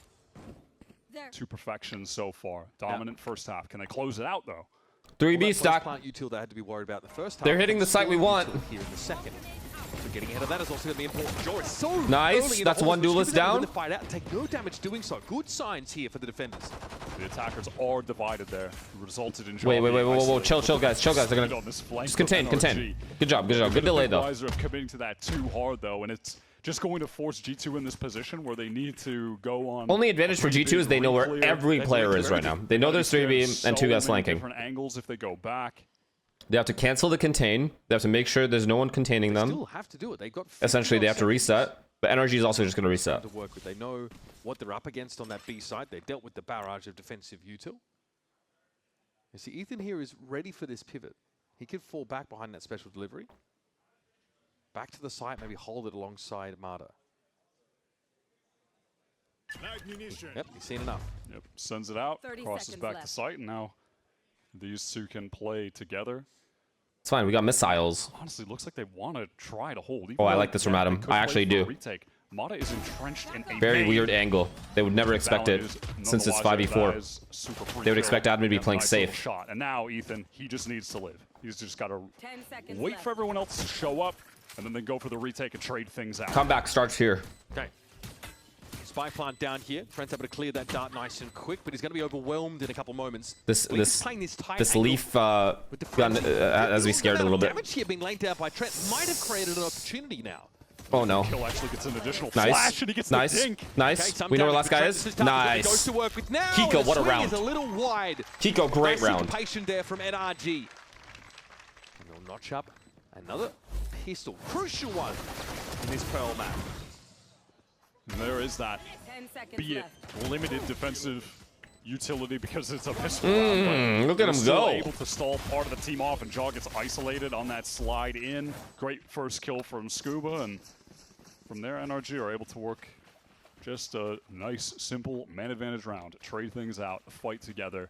Speaker 1: to perfection so far. Dominant first half. Can they close it out, though?
Speaker 2: 3B stack.
Speaker 3: Util they had to be worried about the first half.
Speaker 2: They're hitting the site we want.
Speaker 3: Here in the second. So getting ahead of that is also going to be important. Jaw is so
Speaker 2: nice. That's one duelist down.
Speaker 3: The fight out and take no damage doing so. Good signs here for the defenders.
Speaker 1: The attackers are divided there. It resulted in
Speaker 2: whoa. Chill, guys. They're gonna just contain. Good job. Good delay though.
Speaker 1: Advisor of committing to that too hard though, and it's just going to force G2 in this position where they need to go on.
Speaker 2: Only advantage for G2 is they know where every player is right now. They know there's 3B and 2 guys flanking.
Speaker 1: Different angles if they go back.
Speaker 2: They have to cancel the contain. They have to make sure there's no one containing them.
Speaker 3: They still have to do it. They've got
Speaker 2: essentially they have to reset, but NRG is also just going to reset.
Speaker 3: To work with. They know what they're up against on that B side. They dealt with the barrage of defensive util. You see, Ethan here is ready for this pivot. He could fall back behind that special delivery. Back to the site, maybe hold it alongside Marta. Yep, he's seen enough.
Speaker 1: Yep, sends it out, crosses back to site, and now these two can play together.
Speaker 2: It's fine, we got missiles.
Speaker 1: Honestly, looks like they want to try to hold.
Speaker 2: Oh, I like this from Adam. I actually do.
Speaker 1: Retake. Mata is entrenched in a
Speaker 2: Very
Speaker 1: main.
Speaker 2: weird angle. They would never expect it since it's 5v4. They would expect Adam to be playing safe.
Speaker 1: Shot. And now Ethan, he just needs to live. He's just got to wait for everyone else to show up, and then they go for the retake and trade things out.
Speaker 2: Comeback starts here.
Speaker 3: Okay. Spy plant down here. Trent's able to clear that dart nice and quick, but he's going to be overwhelmed in a couple moments.
Speaker 2: This leaf gun as we scared a little bit.
Speaker 3: Damage here being laid down by Trent might have created an opportunity now.
Speaker 2: Oh no.
Speaker 1: Kill actually gets an additional
Speaker 2: Nice.
Speaker 1: flash, and he gets
Speaker 2: Nice.
Speaker 1: the dink.
Speaker 2: Nice.
Speaker 3: Okay,
Speaker 2: We know where last guy
Speaker 3: Trent,
Speaker 2: is.
Speaker 3: this time
Speaker 2: Nice.
Speaker 3: goes to work with now,
Speaker 2: Kiko, what a
Speaker 3: the swing
Speaker 2: round.
Speaker 3: is a little wide.
Speaker 2: Kiko, great round.
Speaker 3: Anticipation there from NRG. And they'll notch up another pistol. Crucial one in this Pearl map.
Speaker 1: And there is that, be it limited defensive utility because it's a pistol round, but
Speaker 2: look at him
Speaker 1: still
Speaker 2: go.
Speaker 1: able to stall part of the team off, and Jaw gets isolated on that slide in. Great first kill from Scuba, and from there NRG are able to work just a nice, simple man advantage round. Trade things out, fight together.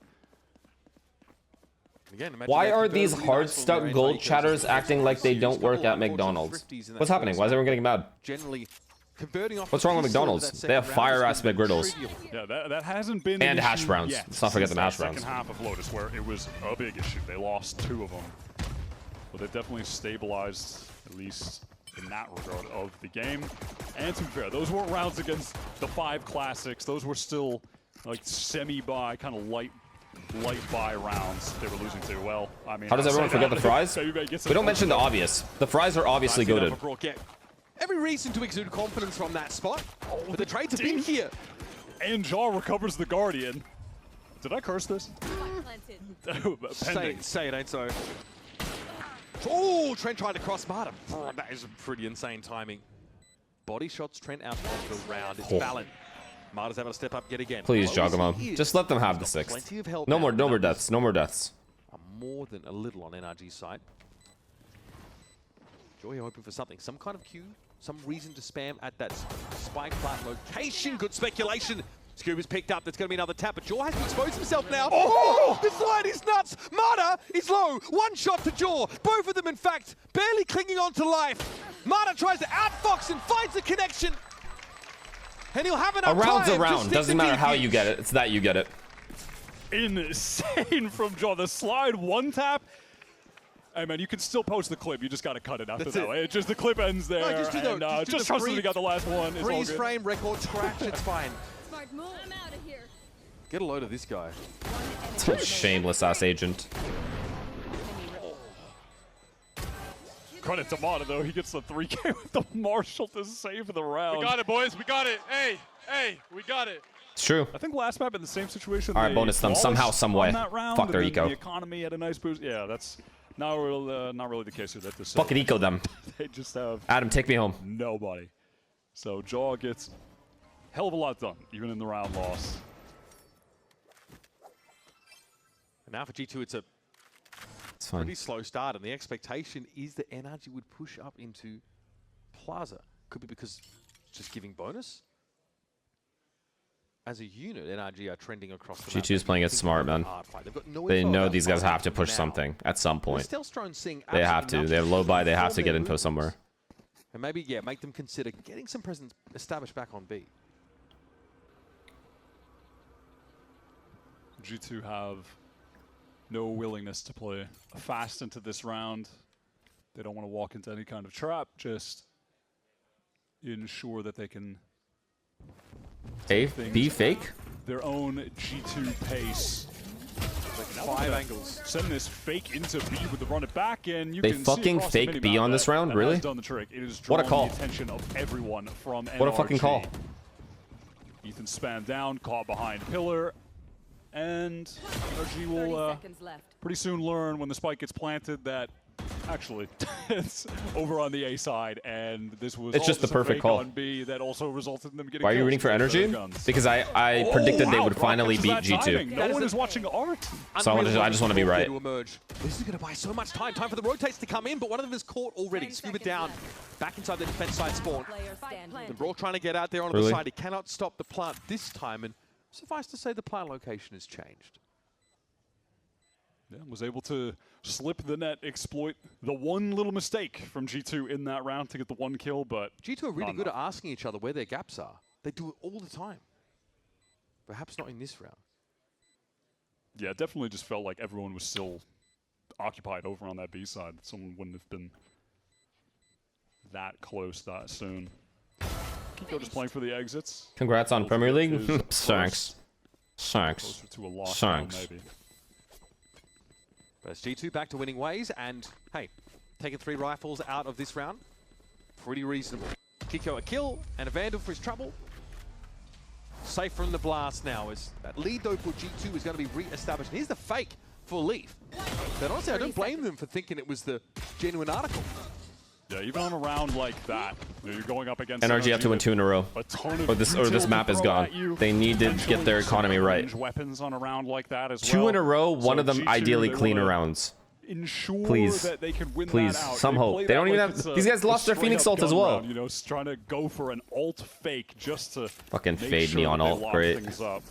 Speaker 3: Again,
Speaker 2: Why are these hard-stuck gold chatters acting like they don't work at McDonald's? What's happening? Why is everyone getting mad?
Speaker 3: Generally converting off.
Speaker 2: What's wrong with McDonald's? They have fire-ass McGriddles.
Speaker 1: Yeah, that hasn't been
Speaker 2: And
Speaker 1: an
Speaker 2: hash
Speaker 1: issue
Speaker 2: browns.
Speaker 1: yet
Speaker 2: Let's not forget
Speaker 1: since
Speaker 2: the hash
Speaker 1: that
Speaker 2: browns.
Speaker 1: Second half of Lotus, where it was a big issue. They lost 2 of them, but they definitely stabilized, at least in that regard, of the game. And to be fair, those weren't rounds against the 5 classics. Those were still like semi-buy, kind of light buy rounds they were losing to. Well, I mean,
Speaker 2: How does everyone forget the fries? We don't mention the obvious. The fries are obviously goated.
Speaker 3: Every reason to exude confidence from that spot, but the trades have been here.
Speaker 1: And Jaw recovers the Guardian. Did I curse this? Pending.
Speaker 3: Say it ain't so. Oh, Trent tried to cross Marta. Oh, that is pretty insane timing. Body shots Trent out of the round. It's valid. Marta's able to step up yet again.
Speaker 2: Please, Jogamo. Just let them have the 6th. No more deaths. No more deaths.
Speaker 3: More than a little on NRG's side. Joy hoping for something. Some kind of cue. Some reason to spam at that spike plant location. Good speculation. Scuba's picked up. There's going to be another tap, but Jaw has to expose himself now. Oh! This line is nuts. Marta is low. One shot to Jaw. Both of them, in fact, barely clinging on to life. Marta tries to outfox and finds the connection. And he'll have enough
Speaker 2: A round's
Speaker 3: time
Speaker 2: a round. Doesn't matter how you get it. It's that you get it.
Speaker 1: Insane from Jaw. The slide, one tap. Hey man, you can still post the clip. You just got to cut it after that. It just the clip ends there.
Speaker 3: No,
Speaker 1: just trust that we got the last one. It's all
Speaker 3: freeze
Speaker 1: good.
Speaker 3: frame, record scratch. It's fine.
Speaker 10: Smart move. I'm out of here.
Speaker 3: Get a load of this guy.
Speaker 2: Shameless ass agent.
Speaker 1: Credit to Mata though. He gets the 3K with the Marshall to save the round.
Speaker 11: We got it, boys. We got it. Hey, we got it.
Speaker 2: It's true.
Speaker 1: I think last map in the same situation.
Speaker 2: All right, bonus them somehow, some way. Fuck their eco.
Speaker 1: The economy had a nice boost. Yeah, that's not really the case here. That this
Speaker 2: Fucking eco them.
Speaker 1: They just have
Speaker 2: Adam, take me home.
Speaker 1: nobody. So Jaw gets hell of a lot done, even in the round loss.
Speaker 3: And now for G2, it's a
Speaker 2: fine.
Speaker 3: pretty slow start, and the expectation is that NRG would push up into Plaza. Could be because just giving bonus. As a unit, NRG are trending across the
Speaker 2: G2's playing it smart, man. They know these guys have to push something at some point. They have to. They have low buy. They have to get info somewhere.
Speaker 3: And maybe, yeah, make them consider getting some presence established back on B.
Speaker 1: G2 have no willingness to play fast into this round. They don't want to walk into any kind of trap, just ensure that they can
Speaker 2: be fake?
Speaker 1: Their own G2 pace.
Speaker 3: Like 5 angles.
Speaker 1: Send this fake into B with the run it back, and you
Speaker 2: They
Speaker 1: can
Speaker 2: fucking
Speaker 1: see
Speaker 2: fake B on this round? Really?
Speaker 1: Done the trick. It is
Speaker 2: What a
Speaker 1: drawn
Speaker 2: call.
Speaker 1: the attention of everyone from NRG.
Speaker 2: What a fucking call.
Speaker 1: Ethan spammed down, caught behind pillar, and NRG will pretty soon learn when the spike gets planted that actually it's over on the A side, and this was
Speaker 2: It's just the perfect call.
Speaker 1: on B that also resulted in them getting
Speaker 2: Why are you
Speaker 1: kills
Speaker 2: rooting for
Speaker 1: with their
Speaker 2: energy?
Speaker 1: guns.
Speaker 2: Because I predicted they would
Speaker 1: Brock
Speaker 2: finally
Speaker 1: catches
Speaker 2: beat
Speaker 1: that timing.
Speaker 2: G2.
Speaker 1: No one is watching art.
Speaker 2: So I just want to be right.
Speaker 3: This is going to buy so much time. Time for the rotates to come in, but one of them is caught already. Scuba down, back inside the defense side spawn. The Brawl trying to get out there on the side. He cannot stop the plant this time, and suffice to say the plant location has changed.
Speaker 1: Yeah, was able to slip the net, exploit the one little mistake from G2 in that round to get the one kill, but
Speaker 3: G2 are really good at asking each other where their gaps are. They do it all the time. Perhaps not in this round.
Speaker 1: Yeah, it definitely just felt like everyone was still occupied over on that B side. Someone wouldn't have been that close that soon. Kiko just playing for the exits.
Speaker 2: Congrats on Premier League. Thanks. Thanks.
Speaker 1: Closer to a lock
Speaker 2: Thanks.
Speaker 1: maybe.
Speaker 3: But it's G2 back to winning ways, and hey, taking 3 rifles out of this round, pretty reasonable. Kiko a kill, and a Vandal for his trouble. Safe from the blast now, as that lead though for G2 is going to be re-established. Here's the fake for Leaf. But honestly, I don't blame them for thinking it was the genuine article.
Speaker 1: Yeah, even on a round like that, you're going up against
Speaker 2: NRG have to win 2 in a row. Or this map is gone. They need to get their economy right.
Speaker 1: Weapons on a round like that as
Speaker 2: 2
Speaker 1: well.
Speaker 2: in a row, one of them
Speaker 1: G2,
Speaker 2: ideally cleaner rounds.
Speaker 1: Please,
Speaker 2: that
Speaker 1: they can win
Speaker 2: please,
Speaker 1: that out.
Speaker 2: some hope. They don't even have. These guys lost their Phoenix ult as well.
Speaker 1: Round, trying to go for an ult fake just to
Speaker 2: fucking
Speaker 1: make
Speaker 2: fade
Speaker 1: sure
Speaker 2: me on
Speaker 1: that they
Speaker 2: ult.
Speaker 1: lock
Speaker 2: Great.
Speaker 1: things up.